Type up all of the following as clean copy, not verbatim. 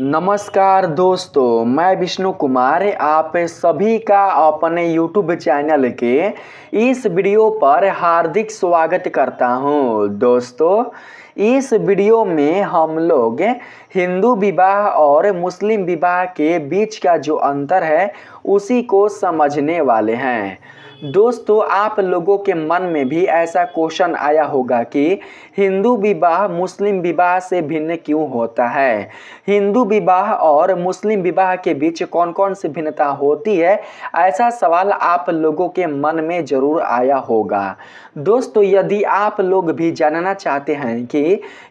नमस्कार दोस्तों, मैं विष्णु कुमार आप सभी का अपने YouTube चैनल के इस वीडियो पर हार्दिक स्वागत करता हूं। दोस्तों, इस वीडियो में हम लोग हिंदू विवाह और मुस्लिम विवाह के बीच का जो अंतर है उसी को समझने वाले हैं। दोस्तों, आप लोगों के मन में भी ऐसा क्वेश्चन आया होगा कि हिंदू विवाह मुस्लिम विवाह से भिन्न क्यों होता है, हिंदू विवाह और मुस्लिम विवाह के बीच कौन कौन सी भिन्नता होती है। ऐसा सवाल आप लोगों के मन में ज़रूर आया होगा। दोस्तों, यदि आप लोग भी जानना चाहते हैं कि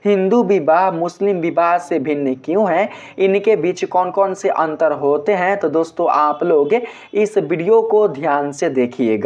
हिंदू विवाह मुस्लिम विवाह से भिन्न क्यों है, इनके बीच कौन कौन से अंतर होते हैं, तो दोस्तों आप लोग इस वीडियो को ध्यान से देखिएगा।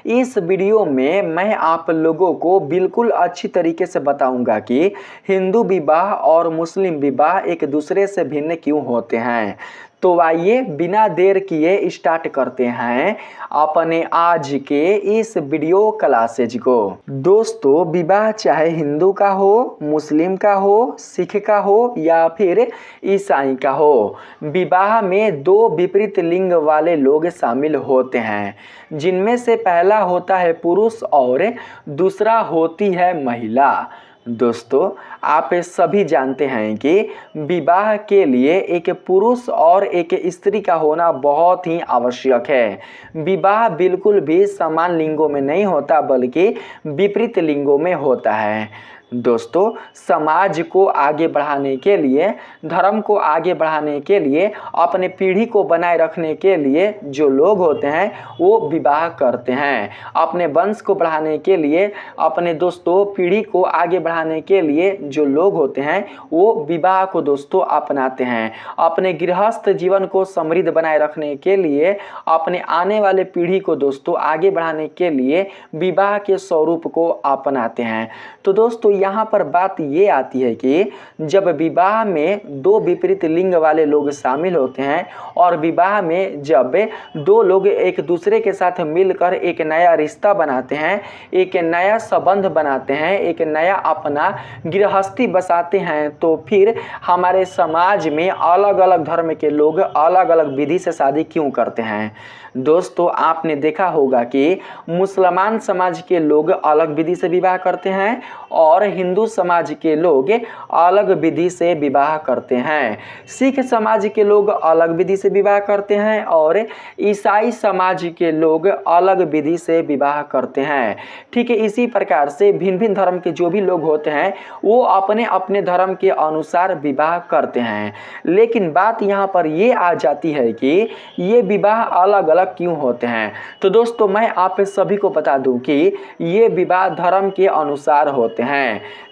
इस वीडियो में मैं आप लोगों को बिल्कुल अच्छी तरीके से बताऊंगा कि हिंदू विवाह और मुस्लिम विवाह एक दूसरे से भिन्न क्यों होते हैं। तो आइए बिना देर किए स्टार्ट करते हैं अपने आज के इस वीडियो क्लासेज को। दोस्तों, विवाह चाहे हिंदू का हो, मुस्लिम का हो, सिख का हो या फिर ईसाई का हो, विवाह में दो विपरीत लिंग वाले लोग शामिल होते हैं, जिनमें से पहला होता है पुरुष और दूसरा होती है महिला। दोस्तों, आप सभी जानते हैं कि विवाह के लिए एक पुरुष और एक स्त्री का होना बहुत ही आवश्यक है। विवाह बिल्कुल भी समान लिंगों में नहीं होता बल्कि विपरीत लिंगों में होता है। दोस्तों, समाज को आगे बढ़ाने के लिए, धर्म को आगे बढ़ाने के लिए, अपने पीढ़ी को बनाए रखने के लिए जो लोग होते हैं वो विवाह करते हैं। अपने वंश को बढ़ाने के लिए, अपने दोस्तों पीढ़ी को आगे बढ़ाने के लिए जो लोग होते हैं वो विवाह को दोस्तों अपनाते हैं। अपने गृहस्थ जीवन को समृद्ध बनाए रखने के लिए, अपने आने वाले पीढ़ी को दोस्तों आगे बढ़ाने के लिए विवाह के स्वरूप को अपनाते हैं। तो दोस्तों, यहाँ पर बात ये आती है कि जब विवाह में दो विपरीत लिंग वाले लोग शामिल होते हैं और विवाह में जब दो लोग एक दूसरे के साथ मिलकर एक नया रिश्ता बनाते हैं, एक नया संबंध बनाते हैं, एक नया अपना गृहस्थी बसाते हैं, तो फिर हमारे समाज में अलग अलग धर्म के लोग अलग अलग विधि से शादी क्यों करते हैं। दोस्तों, आपने देखा होगा कि मुसलमान समाज के लोग अलग विधि से विवाह करते हैं और हिंदू समाज के लोग अलग विधि से विवाह करते हैं। सिख समाज के लोग अलग विधि से विवाह करते हैं और ईसाई समाज के लोग अलग विधि से विवाह करते हैं। ठीक है, इसी प्रकार से भिन्न भिन्न धर्म के जो भी लोग होते हैं वो अपने अपने धर्म के अनुसार विवाह करते हैं। लेकिन बात यहाँ पर ये आ जाती है कि ये विवाह अलग अलग क्यों होते हैं। तो दोस्तों, मैं आप सभी को बता दूं कि ये विवाह धर्म के अनुसार होते हैं।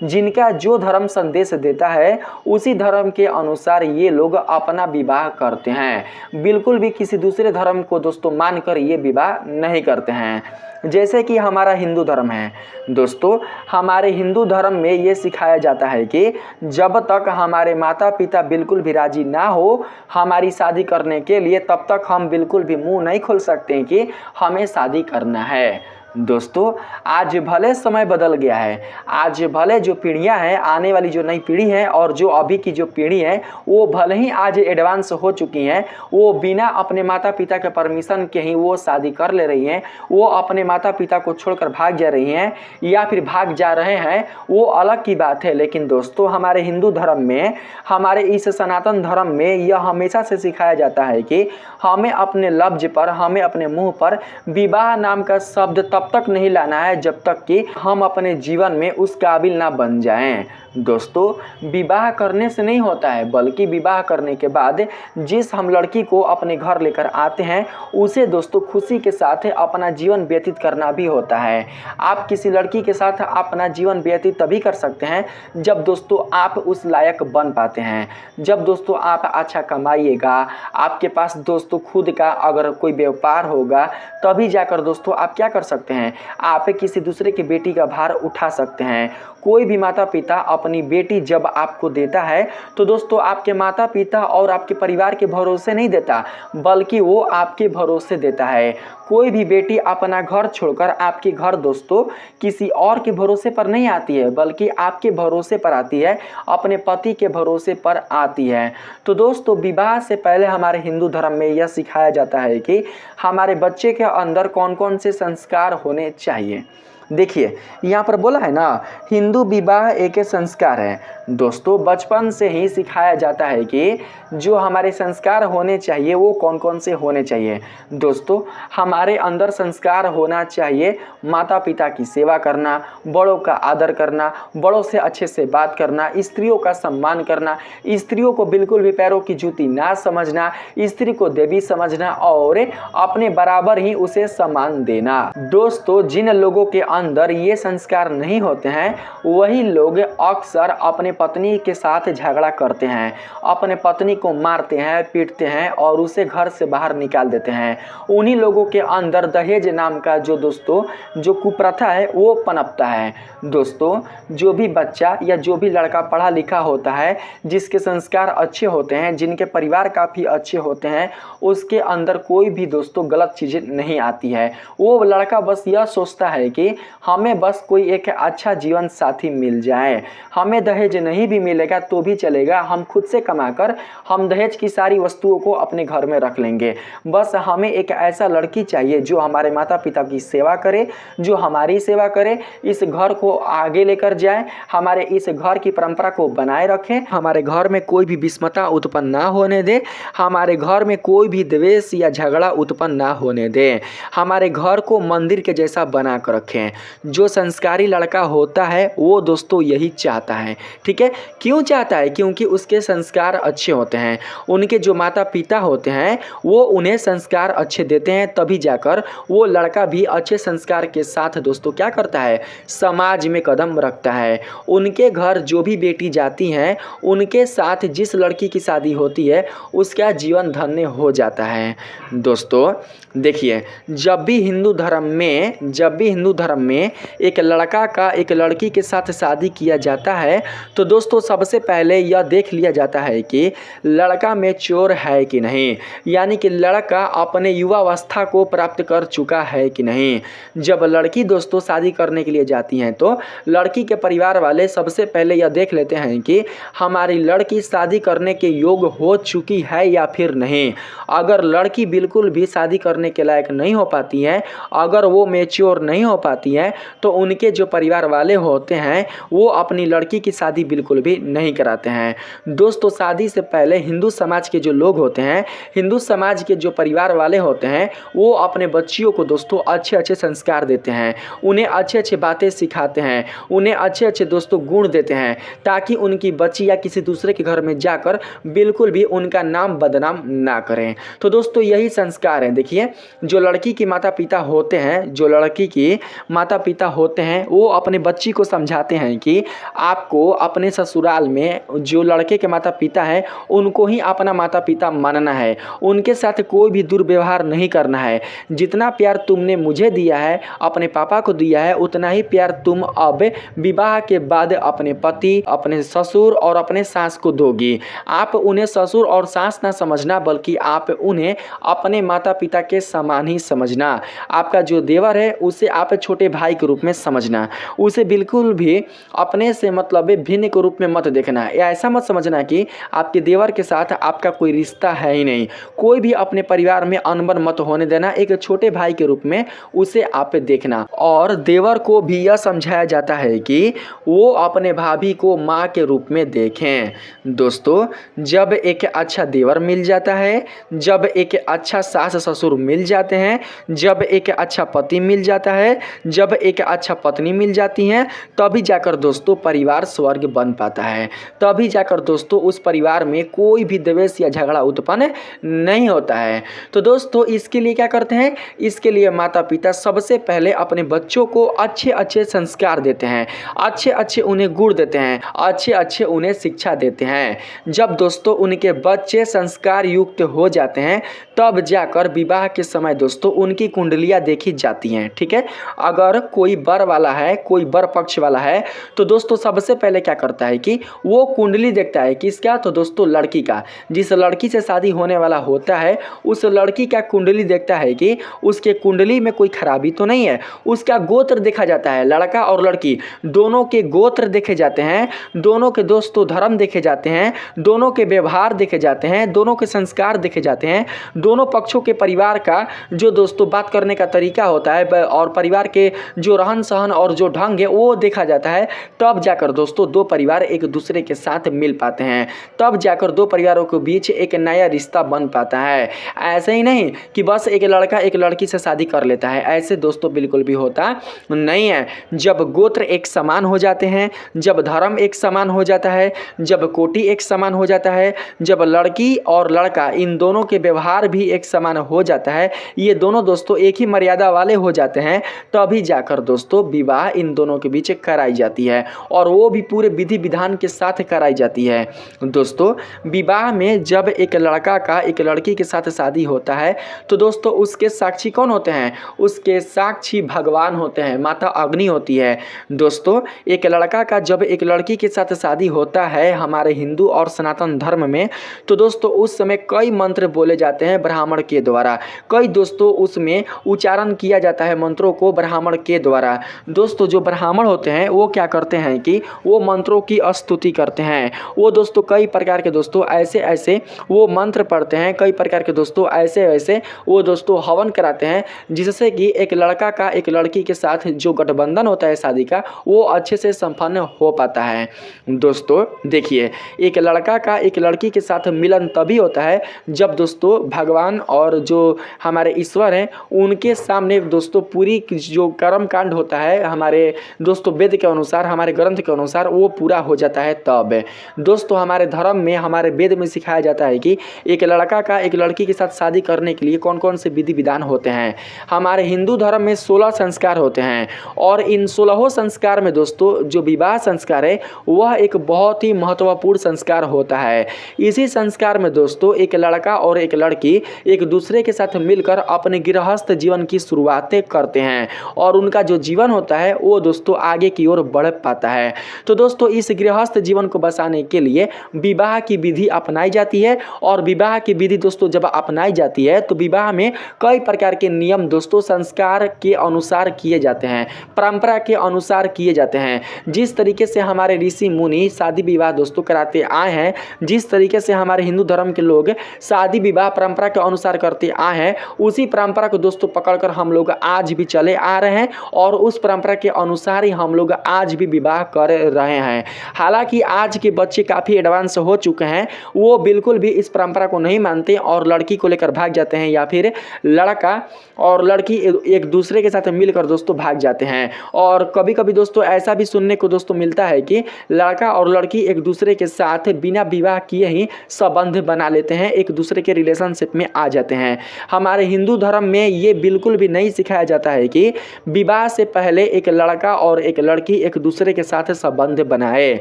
जिनका जो धर्म संदेश देता है उसी धर्म के अनुसार ये लोग अपना विवाह करते हैं। बिल्कुल भी किसी दूसरे धर्म को दोस्तों मानकर ये विवाह नहीं करते हैं। जैसे कि हमारा हिंदू धर्म है दोस्तों, हमारे हिंदू धर्म में ये सिखाया जाता है कि जब तक हमारे माता पिता बिल्कुल भी राजी ना हो हमारी शादी करने के लिए, तब तक हम बिल्कुल भी मुंह नहीं खोल सकते कि हमें शादी करना है। दोस्तों, आज भले समय बदल गया है, आज भले जो पीढ़ियां हैं, आने वाली जो नई पीढ़ी है और जो अभी की जो पीढ़ी है वो भले ही आज एडवांस हो चुकी हैं, वो बिना अपने माता पिता के परमिशन के ही वो शादी कर ले रही हैं, वो अपने माता पिता को छोड़कर भाग जा रही हैं या फिर भाग जा रहे हैं, वो अलग की बात है। लेकिन दोस्तों, हमारे हिंदू धर्म में, हमारे इस सनातन धर्म में यह हमेशा से सिखाया जाता है कि हमें अपने लफ्ज पर, हमें अपने मुँह पर विवाह नाम का शब्द तब तक नहीं लाना है जब तक कि हम अपने जीवन में उस काबिल ना बन जाएं। दोस्तों, विवाह करने से नहीं होता है, बल्कि विवाह करने के बाद जिस हम लड़की को अपने घर लेकर आते हैं उसे दोस्तों खुशी के साथ अपना जीवन व्यतीत करना भी होता है। आप किसी लड़की के साथ अपना जीवन व्यतीत तभी कर सकते हैं जब दोस्तों आप उस लायक बन पाते हैं, जब दोस्तों आप अच्छा कमाइएगा, आपके पास दोस्तों खुद का अगर कोई व्यापार होगा, तभी जाकर दोस्तों आप क्या कर सकते हैं, आप किसी दूसरे की बेटी का भार उठा सकते हैं। कोई भी माता पिता अपनी बेटी जब आपको देता है तो दोस्तों आपके माता पिता और आपके परिवार के भरोसे नहीं देता, बल्कि वो आपके भरोसे देता है। कोई भी बेटी अपना घर छोड़कर आपके घर दोस्तों किसी और के भरोसे पर नहीं आती है, बल्कि आपके भरोसे पर आती है, अपने पति के भरोसे पर आती है। तो दोस्तों विवाह से पहले हमारे हिंदू धर्म में यह सिखाया जाता है कि हमारे बच्चे के अंदर कौन कौन से संस्कार होने चाहिए। देखिए यहाँ पर बोला है ना, हिंदू विवाह एक संस्कार है। दोस्तों बचपन से ही सिखाया जाता है कि जो हमारे संस्कार होने चाहिए वो कौन कौन से होने चाहिए। दोस्तों हमारे अंदर संस्कार होना चाहिए माता पिता की सेवा करना, बड़ों का आदर करना, बड़ों से अच्छे से बात करना, स्त्रियों का सम्मान करना, स्त्रियों को बिल्कुल भी पैरों की जूती ना समझना, स्त्री को देवी समझना और अपने बराबर ही उसे सम्मान देना। दोस्तों जिन लोगों के अंदर ये संस्कार नहीं होते हैं वही लोग अक्सर अपने पत्नी के साथ झगड़ा करते हैं, अपने पत्नी को मारते हैं, पीटते हैं और उसे घर से बाहर निकाल देते हैं। उन्हीं लोगों के अंदर दहेज नाम का जो कुप्रथा है वो पनपता है। दोस्तों जो भी बच्चा या जो भी लड़का पढ़ा लिखा होता है, जिसके संस्कार अच्छे होते हैं, जिनके परिवार काफ़ी अच्छे होते हैं, उसके अंदर कोई भी दोस्तों गलत चीज़ें नहीं आती है। वो लड़का बस यह सोचता है कि हमें बस कोई एक अच्छा जीवन साथी मिल जाए, हमें दहेज नहीं भी मिलेगा तो भी चलेगा, हम खुद से कमाकर हम दहेज की सारी वस्तुओं को अपने घर में रख लेंगे। बस हमें एक ऐसा लड़की चाहिए जो हमारे माता पिता की सेवा करे, जो हमारी सेवा करे, इस घर को आगे लेकर जाए, हमारे इस घर की परंपरा को बनाए रखे, हमारे घर में कोई भी विषमता उत्पन्न ना होने दे, हमारे घर में कोई भी द्वेष या झगड़ा उत्पन्न ना होने दे, हमारे घर को मंदिर के जैसा बना कर रखें। जो संस्कारी लड़का होता है वो दोस्तों यही चाहता है। ठीक है, क्यों चाहता है? क्योंकि उसके संस्कार अच्छे होते हैं, उनके जो माता पिता होते हैं वो उन्हें संस्कार अच्छे देते हैं, तभी जाकर वो लड़का भी अच्छे संस्कार के साथ दोस्तों क्या करता है, समाज में कदम रखता है। उनके घर जो भी बेटी जाती हैं उनके साथ जिस लड़की की शादी होती है उसका जीवन धन्य हो जाता है। दोस्तों देखिए जब भी हिंदू धर्म में एक लड़का का एक लड़की के साथ शादी किया जाता है तो दोस्तों सबसे पहले यह देख लिया जाता है कि लड़का मैच्योर है कि नहीं, यानी कि लड़का अपने युवावस्था को प्राप्त कर चुका है कि नहीं। जब लड़की दोस्तों शादी करने के लिए जाती हैं तो लड़की के परिवार वाले सबसे पहले यह देख लेते हैं कि हमारी लड़की शादी करने के योग्य हो चुकी है या फिर नहीं। अगर लड़की बिल्कुल भी शादी करने के लायक नहीं हो पाती है, अगर वो मैच्योर नहीं हो पाती है तो उनके जो परिवार वाले होते हैं वो अपनी लड़की की शादी बिल्कुल भी नहीं कराते हैं। दोस्तों शादी से पहले हिंदू समाज के जो लोग होते हैं, हिंदू समाज के जो परिवार वाले होते हैं वो अपने बच्चियों को दोस्तों अच्छे अच्छे संस्कार देते हैं, उन्हें अच्छे अच्छे बातें सिखाते हैं, उन्हें अच्छे अच्छे दोस्तों गुण देते हैं, ताकि उनकी बच्ची या किसी दूसरे के घर में जाकर बिल्कुल भी उनका नाम बदनाम ना करें। तो दोस्तों यही संस्कार है। देखिए जो लड़की की माता पिता होते हैं, जो लड़की की माता पिता होते हैं वो अपने बच्ची को समझाते हैं कि आपको अपने ससुराल में जो लड़के के माता पिता हैं उनको ही अपना माता पिता मानना है, उनके साथ कोई भी दुर्व्यवहार नहीं करना है। जितना प्यार तुमने मुझे दिया है, अपने पापा को दिया है, उतना ही प्यार तुम अब विवाह के बाद अपने पति, अपने ससुर और अपने सास को दोगी। आप उन्हें ससुर और सास ना समझना, बल्कि आप उन्हें अपने माता पिता के समान ही समझना। आपका जो देवर है उसे आप छोटे भाई के रूप में समझना, उसे बिल्कुल भी अपने से मतलब भिन्न के रूप में मत देखना, या ऐसा मत समझना कि आपके देवर के साथ आपका कोई रिश्ता है ही नहीं। कोई भी अपने परिवार में अनबन मत होने देना, एक छोटे भाई के रूप में उसे आप देखना। और देवर को भी यह समझाया जाता है कि वो अपने भाभी को माँ के रूप में देखें। दोस्तों जब एक अच्छा देवर मिल जाता है, जब एक अच्छा सास ससुर मिल जाते हैं, जब एक अच्छा पति मिल जाता है, जब एक अच्छा पत्नी मिल जाती है, तभी जाकर दोस्तों परिवार स्वर्ग बन पाता है। तभी जाकर दोस्तों उस परिवार में कोई भी द्वेष या झगड़ा उत्पन्न नहीं होता है। तो दोस्तों इसके लिए क्या करते हैं, इसके लिए माता पिता सबसे पहले अपने बच्चों को अच्छे अच्छे संस्कार देते हैं, अच्छे अच्छे उन्हें गुण देते हैं, अच्छे अच्छे उन्हें शिक्षा देते हैं। जब दोस्तों उनके बच्चे संस्कार युक्त हो जाते हैं तब जाकर विवाह के समय दोस्तों उनकी कुंडलियाँ देखी जाती हैं। ठीक है, अगर कोई वर वाला है, कोई वर पक्ष वाला है तो दोस्तों सबसे पहले क्या करता है कि वो कुंडली देखता है किसका, तो दोस्तों लड़की का। जिस लड़की से शादी होने वाला होता है उस लड़की का कुंडली देखता है कि उसके कुंडली में कोई खराबी तो नहीं है। उसका गोत्र देखा जाता है, लड़का और लड़की दोनों के गोत्र देखे जाते हैं, दोनों के दोस्तों धर्म देखे जाते हैं, दोनों के व्यवहार देखे जाते हैं, दोनों के संस्कार देखे जाते हैं, दोनों पक्षों के परिवार का जो दोस्तों बात करने का तरीका होता है और परिवार के जो रहन सहन और जो ढंग है वो देखा जाता है। तब जाकर दोस्तों दो परिवार एक दूसरे के साथ मिल पाते हैं, तब जाकर दो परिवारों के बीच एक नया रिश्ता बन पाता है। ऐसे ही नहीं कि बस एक लड़का एक लड़की से शादी कर लेता है, ऐसे दोस्तों बिल्कुल भी होता नहीं है। जब गोत्र एक समान हो जाते हैं, जब धर्म एक समान हो जाता है, जब कोटि एक समान हो जाता है, जब लड़की और लड़का इन दोनों के व्यवहार भी एक समान हो जाता है, ये दोनों दोस्तों एक ही मर्यादा वाले हो जाते हैं, तभी जाकर दोस्तों विवाह इन दोनों के बीच कराई जाती है और वो भी पूरे विधि विधान के साथ कराई जाती है। दोस्तों विवाह में जब एक लड़का का एक लड़की के साथ शादी होता है तो दोस्तों उसके साक्षी कौन होते हैं, उसके साक्षी भगवान होते हैं, माता अग्नि होती है। दोस्तों एक लड़का का जब एक लड़की के साथ शादी होता है हमारे हिंदू और सनातन धर्म में, तो दोस्तों उस समय कई मंत्र बोले जाते हैं ब्राह्मण के द्वारा, कई दोस्तों उसमें उच्चारण किया जाता है मंत्रों को ब्राह्मण के द्वारा। दोस्तों जो ब्राह्मण होते हैं वो क्या करते हैं कि वो मंत्रों की स्तुति करते हैं, वो दोस्तों कई प्रकार के दोस्तों ऐसे ऐसे वो मंत्र पढ़ते हैं, कई प्रकार के दोस्तों ऐसे ऐसे वो दोस्तों हवन कराते हैं, जिससे कि एक लड़का का एक लड़की के साथ जो गठबंधन होता है शादी का वो अच्छे से संपन्न हो पाता है। दोस्तों देखिए एक लड़का का एक लड़की के साथ मिलन तभी होता है जब दोस्तों भगवान और जो हमारे ईश्वर हैं उनके सामने दोस्तों पूरी जो कर्म कांड होता है हमारे दोस्तों वेद के अनुसार, हमारे ग्रंथ के अनुसार वो पूरा हो जाता है। तब दोस्तों हमारे धर्म में, हमारे वेद में सिखाया जाता है कि एक लड़का का एक लड़की के साथ शादी करने के लिए कौन कौन से विधि विधान होते हैं। हमारे हिंदू धर्म में 16 संस्कार होते हैं और इन 16 संस्कार में दोस्तों जो विवाह संस्कार है वह एक बहुत ही महत्वपूर्ण संस्कार होता है। इसी संस्कार में दोस्तों एक लड़का और एक लड़की एक दूसरे के साथ मिलकर अपने गृहस्थ जीवन की शुरुआतें करते हैं और उनका जो जीवन होता है वो दोस्तों आगे की ओर बढ़ पाता है। तो दोस्तों इस गृहस्थ जीवन को बसाने के लिए विवाह की विधि अपनाई जाती है और विवाह की विधि दोस्तों जब अपनाई जाती है तो विवाह में कई प्रकार के नियम दोस्तों संस्कार के अनुसार किए जाते हैं, परंपरा के अनुसार किए जाते हैं। जिस तरीके से हमारे ऋषि मुनि शादी विवाह दोस्तों कराते आए हैं, जिस तरीके से हमारे हिंदू धर्म के लोग शादी विवाह परंपरा के अनुसार करते आए हैं, उसी परंपरा को दोस्तों पकड़कर हम लोग आज भी चले आ रहे हैं और उस परंपरा के अनुसार ही हम लोग आज भी विवाह कर रहे हैं। हालांकि आज के बच्चे काफ़ी एडवांस हो चुके हैं, वो बिल्कुल भी इस परंपरा को नहीं मानते और लड़की को लेकर भाग जाते हैं या फिर लड़का और लड़की एक दूसरे के साथ मिलकर दोस्तों भाग जाते हैं। और कभी कभी दोस्तों ऐसा भी सुनने को दोस्तों मिलता है कि लड़का और लड़की एक दूसरे के साथ बिना विवाह किए ही संबंध बना लेते हैं, एक दूसरे के रिलेशनशिप में आ जाते हैं। हमारे हिंदू धर्म में ये बिल्कुल भी नहीं सिखाया जाता है कि विवाह से पहले एक लड़का और एक लड़की एक दूसरे के साथ संबंध बनाए।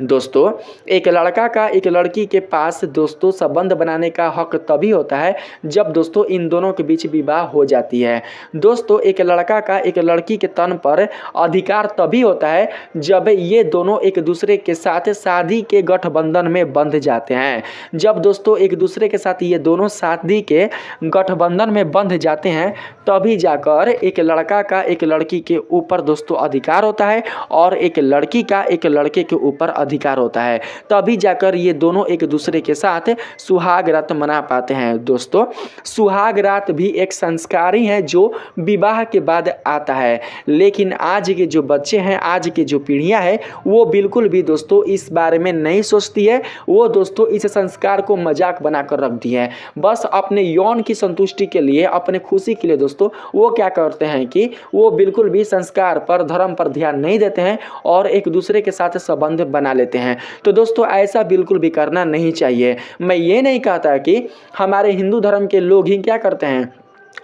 दोस्तों एक लड़का का एक लड़की के पास दोस्तों संबंध बनाने का हक तभी होता है जब दोस्तों इन दोनों के बीच विवाह हो जाती है। दोस्तों एक लड़का का एक लड़की के तन पर अधिकार तभी होता है जब ये दोनों एक दूसरे के साथ शादी के गठबंधन में बंध जाते हैं। जब दोस्तों एक दूसरे के साथ ये दोनों शादी के गठबंधन में बंध जाते हैं तभी जाकर एक लड़का का एक लड़की के ऊपर दोस्तों अधिकार होता है और एक लड़की का एक लड़के के ऊपर अधिकार होता है। तभी जाकर ये दोनों एक दूसरे के साथ सुहाग रात मना पाते हैं। दोस्तों सुहाग रात भी एक संस्कार ही है जो विवाह के बाद आता है, लेकिन आज के जो बच्चे हैं, आज की जो पीढ़ियां हैं, वो बिल्कुल भी दोस्तों इस बारे में नहीं सोचती है। वो दोस्तों इस संस्कार को मजाक बनाकर रख दी है। बस अपने यौन की संतुष्टि के लिए, अपने खुशी के लिए दोस्तों वो क्या करते हैं कि वो बिल्कुल भी संस्कार पर, धर्म पर ध्यान नहीं देते हैं और एक दूसरे के साथ संबंध बना लेते हैं। तो दोस्तों ऐसा बिल्कुल भी करना नहीं चाहिए। मैं ये नहीं कहता कि हमारे हिंदू धर्म के लोग ही क्या करते हैं,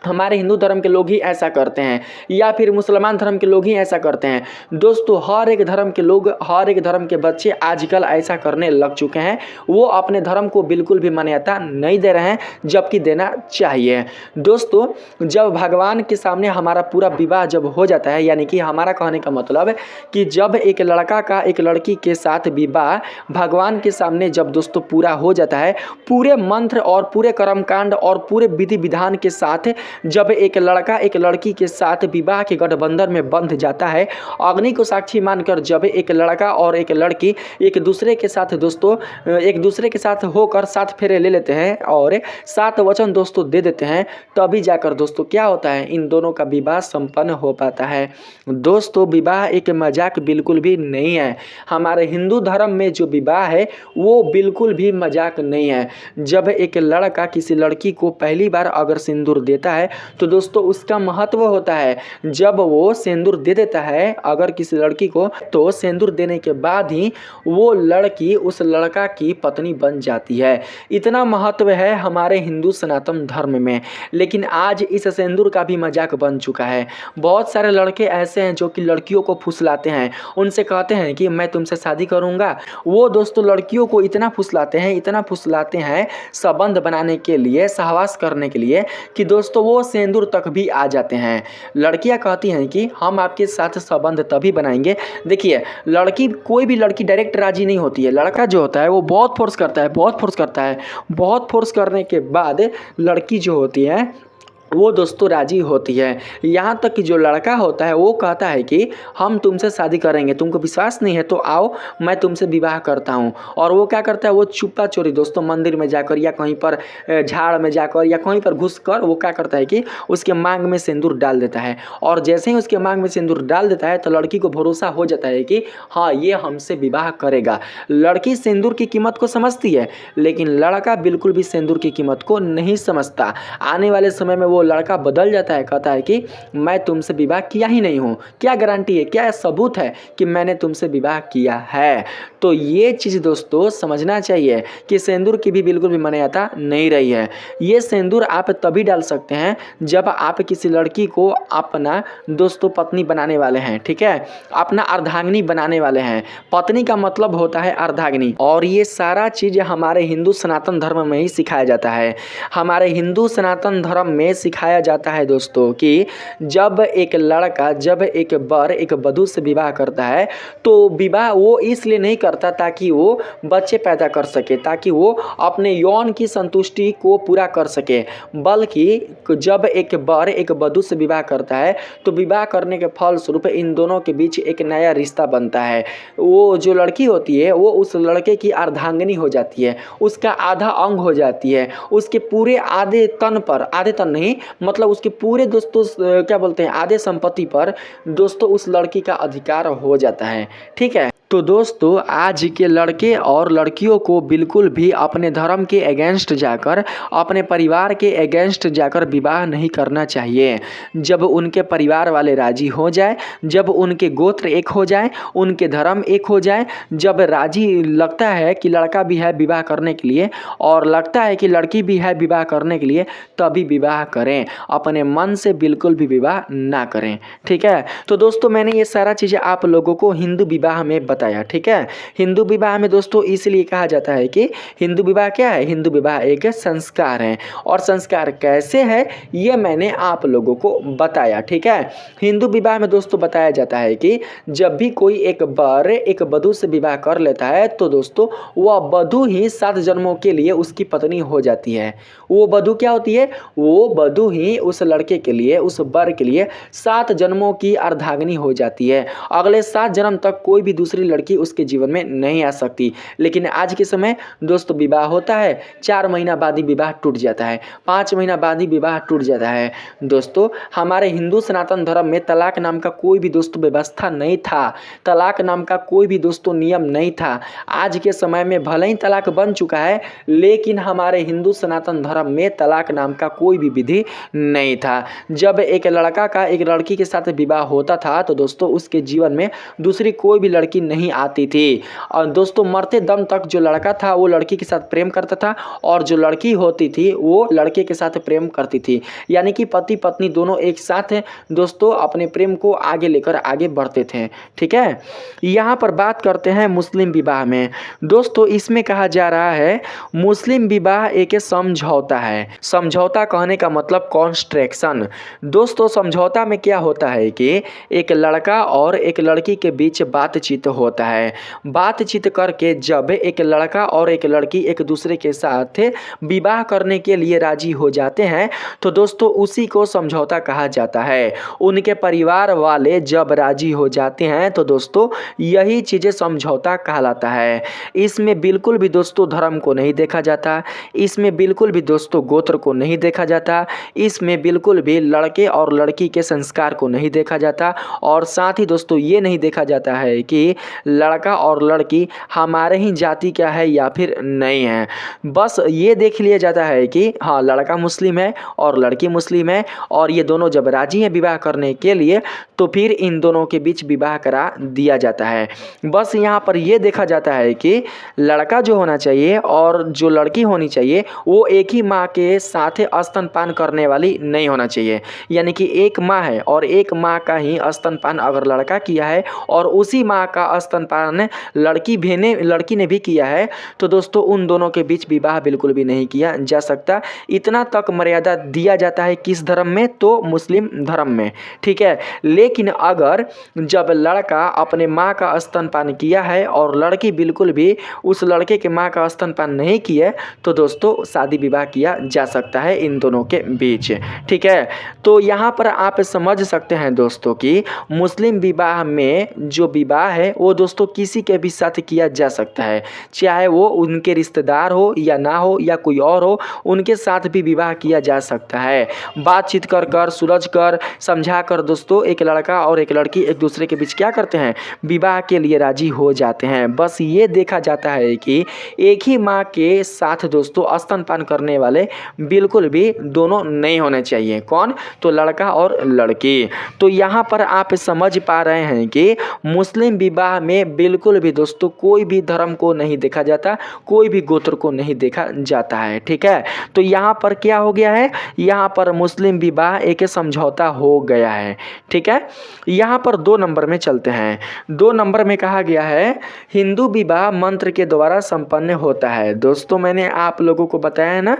हमारे हिंदू धर्म के लोग ही ऐसा करते हैं या फिर मुसलमान धर्म के लोग ही ऐसा करते हैं। दोस्तों हर एक धर्म के लोग, हर एक धर्म के बच्चे आजकल ऐसा करने लग चुके हैं। वो अपने धर्म को बिल्कुल भी मान्यता नहीं दे रहे हैं, जबकि देना चाहिए। दोस्तों जब भगवान के सामने हमारा पूरा विवाह जब हो जाता है, यानी कि हमारा कहने का मतलब कि जब एक लड़का का एक लड़की के साथ विवाह भगवान के सामने जब दोस्तों पूरा हो जाता है, पूरे मंत्र और पूरे कर्मकांड और पूरे विधि विधान के साथ जब एक लड़का एक लड़की के साथ विवाह के गठबंधन में बंध जाता है, अग्नि को साक्षी मानकर जब एक लड़का और एक लड़की एक दूसरे के साथ दोस्तों एक दूसरे के साथ होकर 7 फेरे ले लेते हैं और 7 वचन दोस्तों दे देते हैं, तभी जाकर दोस्तों क्या होता है, इन दोनों का विवाह संपन्न हो पाता है। दोस्तों विवाह एक मजाक बिल्कुल भी नहीं है। हमारे हिंदू धर्म में जो विवाह है वो बिल्कुल भी मजाक नहीं है। जब एक लड़का किसी लड़की को पहली बार अगर सिंदूर देता है तो दोस्तों उसका महत्व होता है। जब वो सिंदूर दे देता है अगर किसी लड़की को, तो सिंदूर देने के बाद ही वो लड़की उस लड़का की पत्नी बन जाती है। इतना महत्व है हमारे हिंदू सनातन धर्म में। लेकिन आज इस सिंदूर का भी मजाक बन चुका है। बहुत सारे लड़के ऐसे हैं जो कि लड़कियों को फुसलाते हैं, उनसे कहते हैं कि मैं तुमसे शादी करूंगा। वो दोस्तों लड़कियों को इतना फुसलाते हैं संबंध बनाने के लिए, सहवास करने के लिए, कि दोस्तों वो सिंदूर तक भी आ जाते हैं। लड़कियां कहती हैं कि हम आपके साथ संबंध तभी बनाएंगे। देखिए कोई भी लड़की डायरेक्ट राजी नहीं होती है। लड़का जो होता है वो बहुत फोर्स करता है, बहुत फोर्स करने के बाद लड़की जो होती है वो दोस्तों राजी होती है। यहाँ तक कि जो लड़का होता है वो कहता है कि हम तुमसे शादी करेंगे, तुमको विश्वास नहीं है तो आओ मैं तुमसे विवाह करता हूँ। और वो क्या करता है, वो छुपा चोरी दोस्तों मंदिर में जाकर या कहीं पर झाड़ में जाकर या कहीं पर घुस कर वो क्या करता है कि उसके मांग में सिंदूर डाल देता है। और जैसे ही उसके मांग में सिंदूर डाल देता है तो लड़की को भरोसा हो जाता है कि हाँ ये हमसे विवाह करेगा। लड़की सिंदूर की कीमत को समझती है, लेकिन लड़का बिल्कुल भी सिंदूर की कीमत को नहीं समझता। आने वाले समय में वो लड़का बदल जाता है, कहता है कि मैं तुमसे विवाह किया ही नहीं हूँ, क्या गारंटी है, क्या सबूत है कि मैंने तुमसे विवाह किया है। तो ये चीज़ दोस्तों समझना चाहिए कि सिंदूर की भी बिल्कुल भी मान्यता नहीं रही है। ये सिंदूर आप तभी डाल सकते हैं जब आप किसी लड़की को अपना दोस्तों पत्नी बनाने वाले हैं, ठीक है, अपना अर्धांगिनी बनाने वाले हैं। पत्नी का मतलब होता है अर्धांगिनी। और ये सारा चीज़ हमारे हिंदू सनातन धर्म में ही सिखाया जाता है। हमारे हिंदू सनातन धर्म में सिखाया जाता है दोस्तों कि जब एक लड़का, जब एक वर एक वधू से विवाह करता है तो विवाह वो इसलिए नहीं करता ताकि वो बच्चे पैदा कर सके, ताकि वो अपने यौन की संतुष्टि को पूरा कर सके, बल्कि जब एक वर एक वधू से विवाह करता है तो विवाह करने के फलस्वरूप इन दोनों के बीच एक नया रिश्ता बनता है। वो जो लड़की होती है वो उस लड़के की अर्धांगिनी हो जाती है, उसका आधा अंग हो जाती है, उसके पूरे आधे तन पर, आधे तन नहीं मतलब उसके पूरे दोस्तों क्या बोलते हैं आधे संपत्ति पर दोस्तों उस लड़की का अधिकार हो जाता है, ठीक है। तो दोस्तों आज के लड़के और लड़कियों को बिल्कुल भी अपने धर्म के अगेंस्ट जाकर, अपने परिवार के अगेंस्ट जाकर विवाह नहीं करना चाहिए। जब उनके परिवार वाले राजी हो जाए, जब उनके गोत्र एक हो जाए, उनके धर्म एक हो जाए, जब राजी लगता है कि लड़का भी है विवाह करने के लिए और लगता है कि लड़की भी है विवाह करने के लिए, तभी विवाह करें। अपने मन से बिल्कुल भी विवाह ना करें, ठीक है। तो दोस्तों मैंने ये सारा चीज़ें आप लोगों को हिंदू विवाह में बताया, ठीक है। हिंदू विवाह में दोस्तों इसलिए कहा जाता है कि हिंदू विवाह क्या है, हिंदू विवाह एक संस्कार है। और संस्कार कैसे है ये मैंने आप लोगों को बताया, ठीक है। हिंदू विवाह में दोस्तों बताया जाता है कि जब भी कोई एक वर एक वधू से विवाह कर लेता है तो दोस्तों वह वधू ही 7 जन्मों के लिए उसकी पत्नी हो जाती है। वो वधू क्या होती है, वो वधू ही उस लड़के के लिए, उस वर के लिए 7 जन्मों की अर्धांगिनी हो जाती है। अगले 7 जन्म तक कोई भी दूसरी लड़की उसके जीवन में नहीं आ सकती। लेकिन आज के समय दोस्तों विवाह होता है, 4 महीना बाद ही विवाह टूट जाता है, 5 महीना बाद ही विवाह टूट जाता है। दोस्तों हमारे हिंदू सनातन धर्म में तलाक नाम का कोई भी दोस्तों व्यवस्था नहीं था, तलाक नाम का कोई भी दोस्तों नियम नहीं था। आज के समय में भले ही तलाक बन चुका है, लेकिन हमारे हिंदू सनातन धर्म में तलाक नाम का कोई भी विधि नहीं था। जब एक लड़का का एक लड़की के साथ विवाह होता था तो दोस्तों उसके जीवन में दूसरी कोई भी लड़की नहीं नहीं आती थी। और दोस्तों मरते दम तक जो लड़का था वो लड़की के साथ प्रेम करता था और जो लड़की होती थी वो लड़के के साथ प्रेम करती थी, यानी कि पति पत्नी दोनों एक साथ दोस्तों अपने प्रेम को आगे लेकर आगे बढ़ते थे। ठीक है, यहाँ पर बात करते हैं मुस्लिम विवाह में। दोस्तों इसमें कहा जा रहा है मुस्लिम विवाह एक समझौता है। समझौता कहने का मतलब कॉन्ट्रैक्शन। दोस्तों समझौता में क्या होता है कि एक लड़का और एक लड़की के बीच बातचीत होता है। बातचीत करके जब एक लड़का और एक लड़की एक दूसरे के साथ विवाह करने के लिए राजी हो जाते हैं तो दोस्तों उसी को समझौता कहा जाता है। उनके परिवार वाले जब राजी हो जाते हैं तो दोस्तों यही चीज़ें समझौता कहलाता है। इसमें बिल्कुल भी दोस्तों धर्म को नहीं देखा जाता, इसमें बिल्कुल भी दोस्तों गोत्र को नहीं देखा जाता, इसमें बिल्कुल भी लड़के और लड़की के संस्कार को नहीं देखा जाता और साथ ही दोस्तों ये नहीं देखा जाता है कि लड़का और लड़की हमारे ही जाति का है या फिर नहीं है। बस ये देख लिया जाता है कि हाँ लड़का मुस्लिम है और लड़की मुस्लिम है और ये दोनों जब राजी हैं विवाह करने के लिए तो फिर इन दोनों के बीच विवाह करा दिया जाता है। बस यहाँ पर ये देखा जाता है कि लड़का जो होना चाहिए और जो लड़की होनी चाहिए वो एक ही माँ के साथ स्तनपान करने वाली नहीं होना चाहिए, यानी कि एक माँ है और एक माँ का ही स्तनपान अगर लड़का किया है और उसी माँ का स्तनपान लड़की ने भी किया है तो दोस्तों उन दोनों के बीच विवाह बिल्कुल भी नहीं किया जा सकता। इतना तक मर्यादा दिया जाता है किस धर्म में, तो मुस्लिम धर्म में। ठीक है, लेकिन अगर जब लड़का अपने माँ का स्तनपान किया है और लड़की बिल्कुल भी उस लड़के के माँ का स्तनपान नहीं किया तो दोस्तों शादी विवाह किया जा सकता है इन दोनों के बीच। ठीक है, तो यहाँ पर आप समझ सकते हैं दोस्तों कि मुस्लिम विवाह में जो विवाह है वो दोस्तों किसी के भी साथ किया जा सकता है, चाहे वो उनके रिश्तेदार हो या ना हो या कोई और हो, उनके साथ भी विवाह किया जा सकता है। बातचीत कर सुलझ कर समझा कर दोस्तों एक लड़का और एक लड़की एक दूसरे के बीच क्या करते हैं, विवाह के लिए राजी हो जाते हैं। बस ये देखा जाता है कि एक ही माँ के साथ दोस्तों स्तनपान करने वाले बिल्कुल भी दोनों नहीं होने चाहिए। कौन, तो लड़का और लड़की। तो यहाँ पर आप समझ पा रहे हैं कि मुस्लिम विवाह में बिल्कुल भी दोस्तों कोई भी धर्म को नहीं देखा जाता, कोई भी गोत्र को नहीं देखा जाता है। ठीक है, तो यहाँ पर क्या हो गया है, यहाँ पर मुस्लिम विवाह एक समझौता हो गया है। ठीक है, यहाँ पर 2 नंबर में चलते हैं। 2 नंबर में कहा गया है हिंदू विवाह मंत्र के द्वारा संपन्न होता है। दोस्तों मैंने आप लोगों को बताया है ना,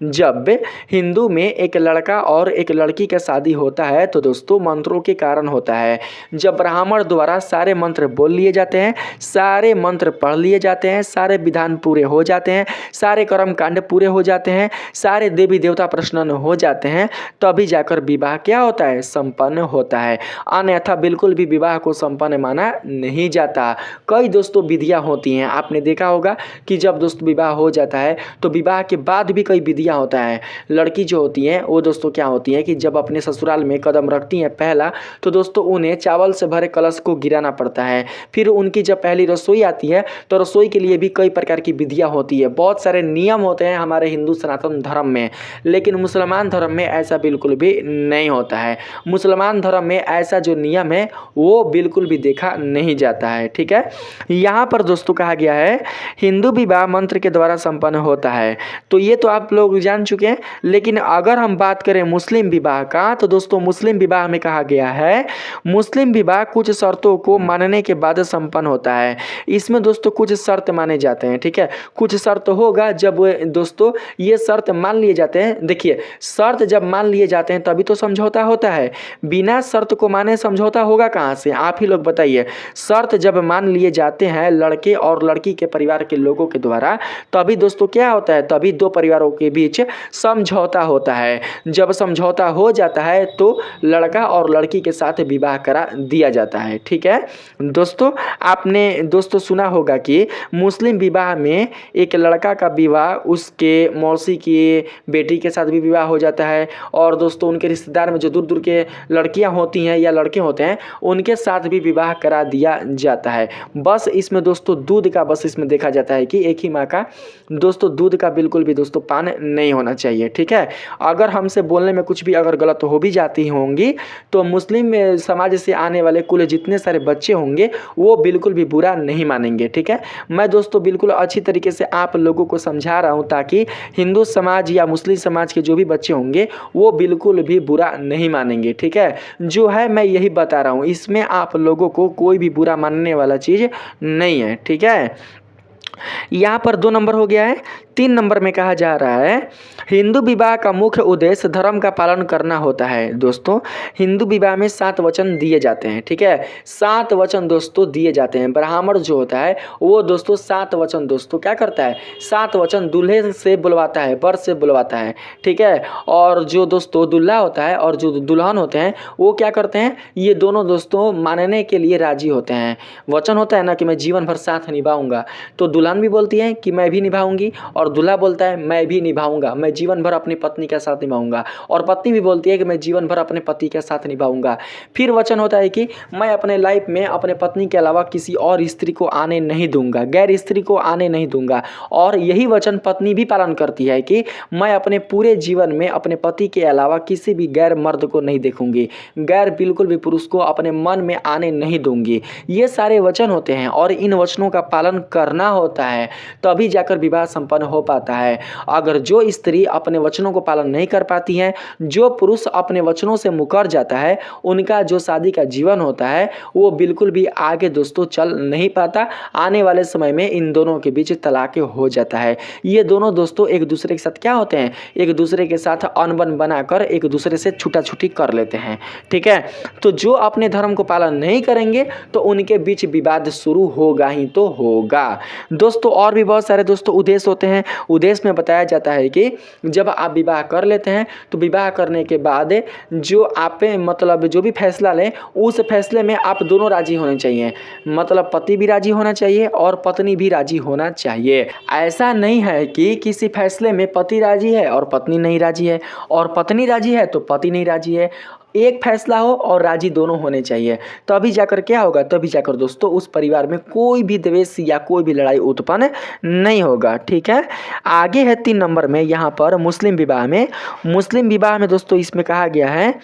जब हिंदू में एक लड़का और एक लड़की का शादी होता है तो दोस्तों मंत्रों के कारण होता है। जब ब्राह्मण द्वारा सारे मंत्र बोल लिए जाते हैं, सारे मंत्र पढ़ लिए जाते हैं, सारे विधान पूरे हो जाते हैं, सारे कर्म कांड पूरे हो जाते हैं, सारे देवी देवता प्रसन्न हो जाते हैं, तभी जाकर विवाह क्या होता है, संपन्न होता है। अन्यथा बिल्कुल भी विवाह को संपन्न माना नहीं जाता। कई दोस्तों विधियाँ होती हैं, आपने देखा होगा कि जब दोस्त विवाह हो जाता है तो विवाह के बाद भी कई विधियाँ होता है। लड़की जो होती हैं वो दोस्तों क्या होती हैं कि जब अपने ससुराल में कदम रखती हैं पहला तो दोस्तों उन्हें चावल से भरे कलश को गिराना पड़ता है। फिर उनकी जब पहली रसोई आती है तो रसोई के लिए भी कई प्रकार की विधियाँ होती है, बहुत सारे नियम होते हैं हमारे हिंदू सनातन धर्म में। लेकिन मुसलमान धर्म में ऐसा बिल्कुल भी नहीं होता है। मुसलमान धर्म में ऐसा जो नियम है वो बिल्कुल भी देखा नहीं जाता है। ठीक है, यहाँ पर दोस्तों कहा गया है हिंदू विवाह मंत्र के द्वारा संपन्न होता है, तो ये तो आप लोग जान चुके हैं। लेकिन अगर हम बात करें मुस्लिम विवाह का तो दोस्तों मुस्लिम विवाह में कहा गया है मुस्लिम विवाह कुछ शर्तों को मानने के बाद संपन्न होता है। इसमें दोस्तों कुछ शर्त माने जाते हैं। ठीक है, कुछ शर्त होगा, जब दोस्तों ये शर्त मान लिए जाते हैं, देखिए शर्त जब मान लिए जाते हैं तभी तो समझौता होता है। बिना शर्त को माने समझौता होगा कहाँ से, आप ही लोग बताइए। शर्त जब मान लिए जाते हैं लड़के और लड़की के परिवार के लोगों के द्वारा तभी दोस्तों क्या होता है, तभी दो परिवारों के बीच समझौता होता है। जब समझौता हो जाता है तो लड़का और लड़की के साथ विवाह करा दिया जाता है। ठीक है दोस्तों, आपने दोस्तों सुना होगा कि मुस्लिम विवाह में एक लड़का का विवाह उसके मौसी की बेटी के साथ भी विवाह हो जाता है और दोस्तों उनके रिश्तेदार में जो दूर दूर के लड़कियां होती हैं या लड़के होते हैं उनके साथ भी विवाह करा दिया जाता है। बस इसमें दोस्तों दूध का बस इसमें देखा जाता है कि एक ही माँ का दोस्तों दूध का बिल्कुल भी दोस्तों पान नहीं होना चाहिए। ठीक है, अगर हमसे बोलने में कुछ भी अगर गलत हो भी जाती होंगी तो मुस्लिम समाज से आने वाले कुल जितने सारे बच्चे होंगे वो बिल्कुल भी बुरा नहीं मानेंगे। ठीक है, मैं दोस्तों बिल्कुल अच्छी तरीके से आप लोगों को समझा रहा हूँ ताकि हिंदू समाज या मुस्लिम समाज के जो भी बच्चे होंगे वो बिल्कुल भी बुरा नहीं मानेंगे। ठीक है, जो है मैं यही बता रहा हूँ, इसमें आप लोगों को कोई भी बुरा मानने वाला चीज़ नहीं है। ठीक है, यहाँ पर 2 नंबर हो गया है। 3 नंबर में कहा जा रहा है हिंदू विवाह का मुख्य उद्देश्य धर्म का पालन करना होता है। दोस्तों हिंदू विवाह में 7 वचन दिए जाते हैं। ठीक है, 7 वचन दोस्तों दिए जाते हैं। ब्राह्मण जो होता है वो दोस्तों 7 वचन दोस्तों क्या करता है, 7 वचन दूल्हे से बुलवाता है, वर से बुलवाता है। ठीक है, और जो दोस्तों दूल्हा होता है और जो दुल्हन होते हैं वो क्या करते हैं, ये दोनों दोस्तों मानने के लिए राजी होते हैं। वचन होता है ना कि मैं जीवन भर साथ निभाऊंगा, तो दुल्हन भी बोलती है कि मैं भी निभाऊंगी और दूल्हा बोलता है मैं भी निभाऊंगा, मैं जीवन भर अपनी पत्नी के साथ निभाऊंगा, और पत्नी भी बोलती है कि मैं जीवन भर अपने पति के साथ निभाऊंगा। फिर वचन होता है कि मैं अपने लाइफ में अपने पत्नी के अलावा किसी और स्त्री को आने नहीं दूंगा, गैर स्त्री को आने नहीं दूंगा। और यही वचन पत्नी भी पालन करती है कि मैं अपने पूरे जीवन में अपने पति के अलावा किसी भी गैर मर्द को नहीं देखूंगी, गैर बिल्कुल भी पुरुष को अपने मन में आने नहीं दूंगी। ये सारे वचन होते हैं और इन वचनों का पालन करना होता है तभी जाकर विवाह संपन्न हो पाता है। अगर जो स्त्री अपने वचनों को पालन नहीं कर पाती है, जो पुरुष अपने वचनों से मुकर जाता है, उनका जो शादी का जीवन होता है वो बिल्कुल भी आगे दोस्तों चल नहीं पाता। आने वाले समय में इन दोनों के बीच तलाक हो जाता है। ये दोनों दोस्तों एक दूसरे के साथ क्या होते हैं, एक दूसरे के साथ अनबन बनाकर एक दूसरे से छूटा-छूटी कर लेते हैं। ठीक है, तो जो अपने धर्म को पालन नहीं करेंगे तो उनके बीच विवाद शुरू होगा ही तो होगा। दोस्तों और भी बहुत सारे दोस्तों उद्देश्य होते हैं। उद्देश्य में बताया जाता है कि जब आप विवाह कर लेते हैं तो विवाह करने के बाद जो आप मतलब जो भी फैसला लें उस फैसले में आप दोनों राजी होने चाहिए, मतलब पति भी राजी होना चाहिए और पत्नी भी राजी होना चाहिए। ऐसा नहीं है कि किसी फैसले में पति राजी है और पत्नी नहीं राजी है, और पत्नी राजी है तो पति नहीं राजी है। एक फैसला हो और राजी दोनों होने चाहिए, तभी जाकर क्या होगा, तभी जाकर दोस्तों उस परिवार में कोई भी द्वेष या कोई भी लड़ाई उत्पन्न नहीं होगा। ठीक है, आगे है 3 नंबर में यहाँ पर मुस्लिम विवाह में दोस्तों इसमें कहा गया है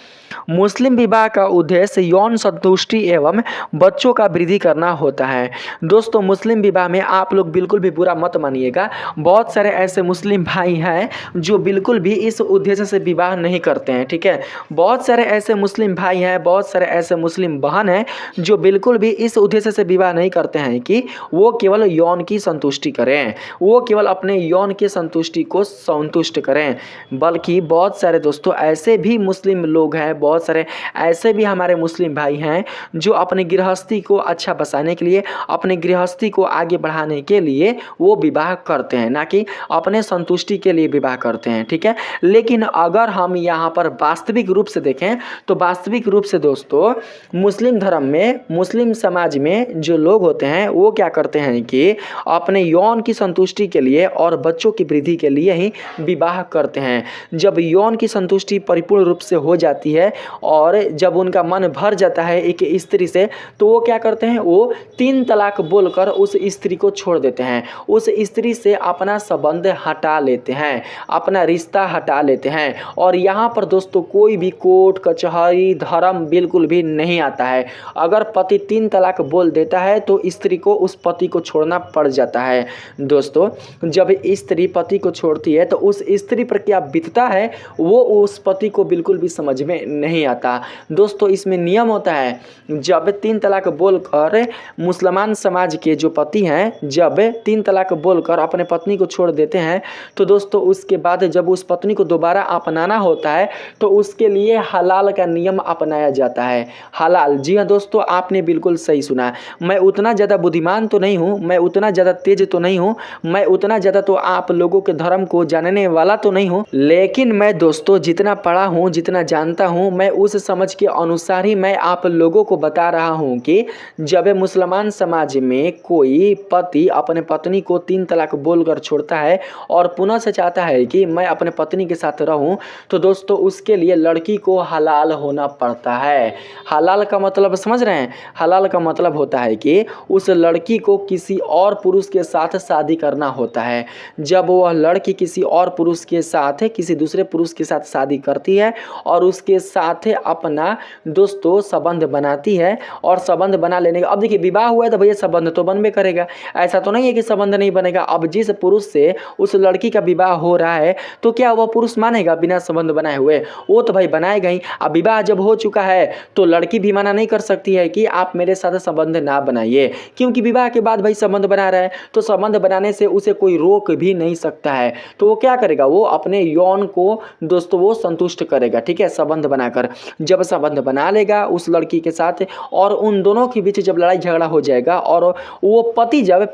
मुस्लिम विवाह का उद्देश्य यौन संतुष्टि एवं बच्चों का वृद्धि करना होता है। दोस्तों मुस्लिम विवाह में आप लोग बिल्कुल भी बुरा मत मानिएगा, बहुत सारे ऐसे मुस्लिम भाई हैं जो बिल्कुल भी इस उद्देश्य से विवाह नहीं करते हैं। ठीक है, बहुत सारे ऐसे मुस्लिम भाई हैं, बहुत सारे ऐसे मुस्लिम बहन हैं जो बिल्कुल भी इस उद्देश्य से विवाह नहीं करते हैं कि वो केवल यौन की संतुष्टि करें, वो केवल अपने यौन की संतुष्टि को संतुष्ट करें, बल्कि बहुत सारे दोस्तों ऐसे भी मुस्लिम लोग हैं, बहुत सारे ऐसे भी हमारे मुस्लिम भाई हैं जो अपने गृहस्थी को अच्छा बसाने के लिए, अपने गृहस्थी को आगे बढ़ाने के लिए वो विवाह करते हैं, ना कि अपने संतुष्टि के लिए विवाह करते हैं। ठीक है, लेकिन अगर हम यहाँ पर वास्तविक रूप से देखें तो वास्तविक रूप से दोस्तों मुस्लिम धर्म में, मुस्लिम समाज में जो लोग होते हैं वो क्या करते हैं कि अपने यौन की संतुष्टि के लिए और बच्चों की वृद्धि के लिए ही विवाह करते हैं। जब यौन की संतुष्टि परिपूर्ण रूप से हो जाती है और जब उनका मन भर जाता है एक स्त्री से, तो वो क्या करते हैं, वो 3 तलाक बोलकर उस स्त्री को छोड़ देते हैं, उस स्त्री से अपना संबंध हटा लेते हैं, अपना रिश्ता हटा लेते हैं। और यहाँ पर दोस्तों कोई भी कोर्ट कचहरी धर्म बिल्कुल भी नहीं आता है। अगर पति 3 तलाक बोल देता है तो स्त्री को उस पति को छोड़ना पड़ जाता है। दोस्तों जब स्त्री पति को छोड़ती है तो उस स्त्री पर क्या बीतता है वो उस पति को बिल्कुल भी समझ में नहीं आता। दोस्तों इसमें नियम होता है, जब 3 तलाक बोलकर मुसलमान समाज के जो पति हैं जब 3 तलाक बोलकर अपने पत्नी को छोड़ देते हैं तो दोस्तों उसके बाद जब उस पत्नी को दोबारा अपनाना होता है तो उसके लिए हलाल का नियम अपनाया जाता है। हलाल, जी हाँ दोस्तों आपने बिल्कुल सही सुना। मैं उतना ज़्यादा बुद्धिमान तो नहीं हूँ, मैं उतना ज़्यादा तेज तो नहीं हूँ, मैं उतना ज़्यादा तो आप लोगों के धर्म को जानने वाला तो नहीं हूँ, लेकिन मैं दोस्तों जितना पढ़ा हूँ, जितना जानता हूँ, मैं उस समझ के अनुसार ही मैं आप लोगों को बता रहा हूँ कि जब मुसलमान समाज में कोई पति अपने पत्नी को 3 तलाक बोलकर छोड़ता है और पुनः से चाहता है कि मैं अपने पत्नी के साथ रहूँ, तो दोस्तों उसके लिए लड़की को हलाल हलाल होना पड़ता है। हलाल का मतलब समझ रहे हैं? हलाल का मतलब होता है कि उस लड़की को किसी और पुरुष के साथ शादी करना होता है। जब वह लड़की किसी और पुरुष के साथ किसी दूसरे पुरुष के साथ शादी करती है और उसके साथ अपना दोस्तों संबंध बनाती है और संबंध बना लेने का, अब देखिए विवाह हुआ है तो भैया संबंध तो बनबे करेगा, ऐसा तो नहीं है कि संबंध नहीं बनेगा। अब जिस पुरुष से उस लड़की का विवाह हो रहा है तो क्या वह पुरुष मानेगा बिना संबंध बनाए हुए? वो तो भाई बनाएगा ही। अब विवाह जब हो चुका है तो लड़की भी मना नहीं कर सकती है कि आप मेरे साथ संबंध ना बनाइए, क्योंकि विवाह के बाद भाई संबंध बना रहा है तो संबंध बनाने से उसे कोई रोक भी नहीं सकता है। तो वो क्या करेगा? वो अपने यौन को दोस्तों वो संतुष्ट करेगा, ठीक है, संबंध बनाकर। जब संबंध बना लेगा उस लड़की के साथ और उन दोनों के बीच जब लड़ाई झगड़ा हो जाएगा और वो पति जब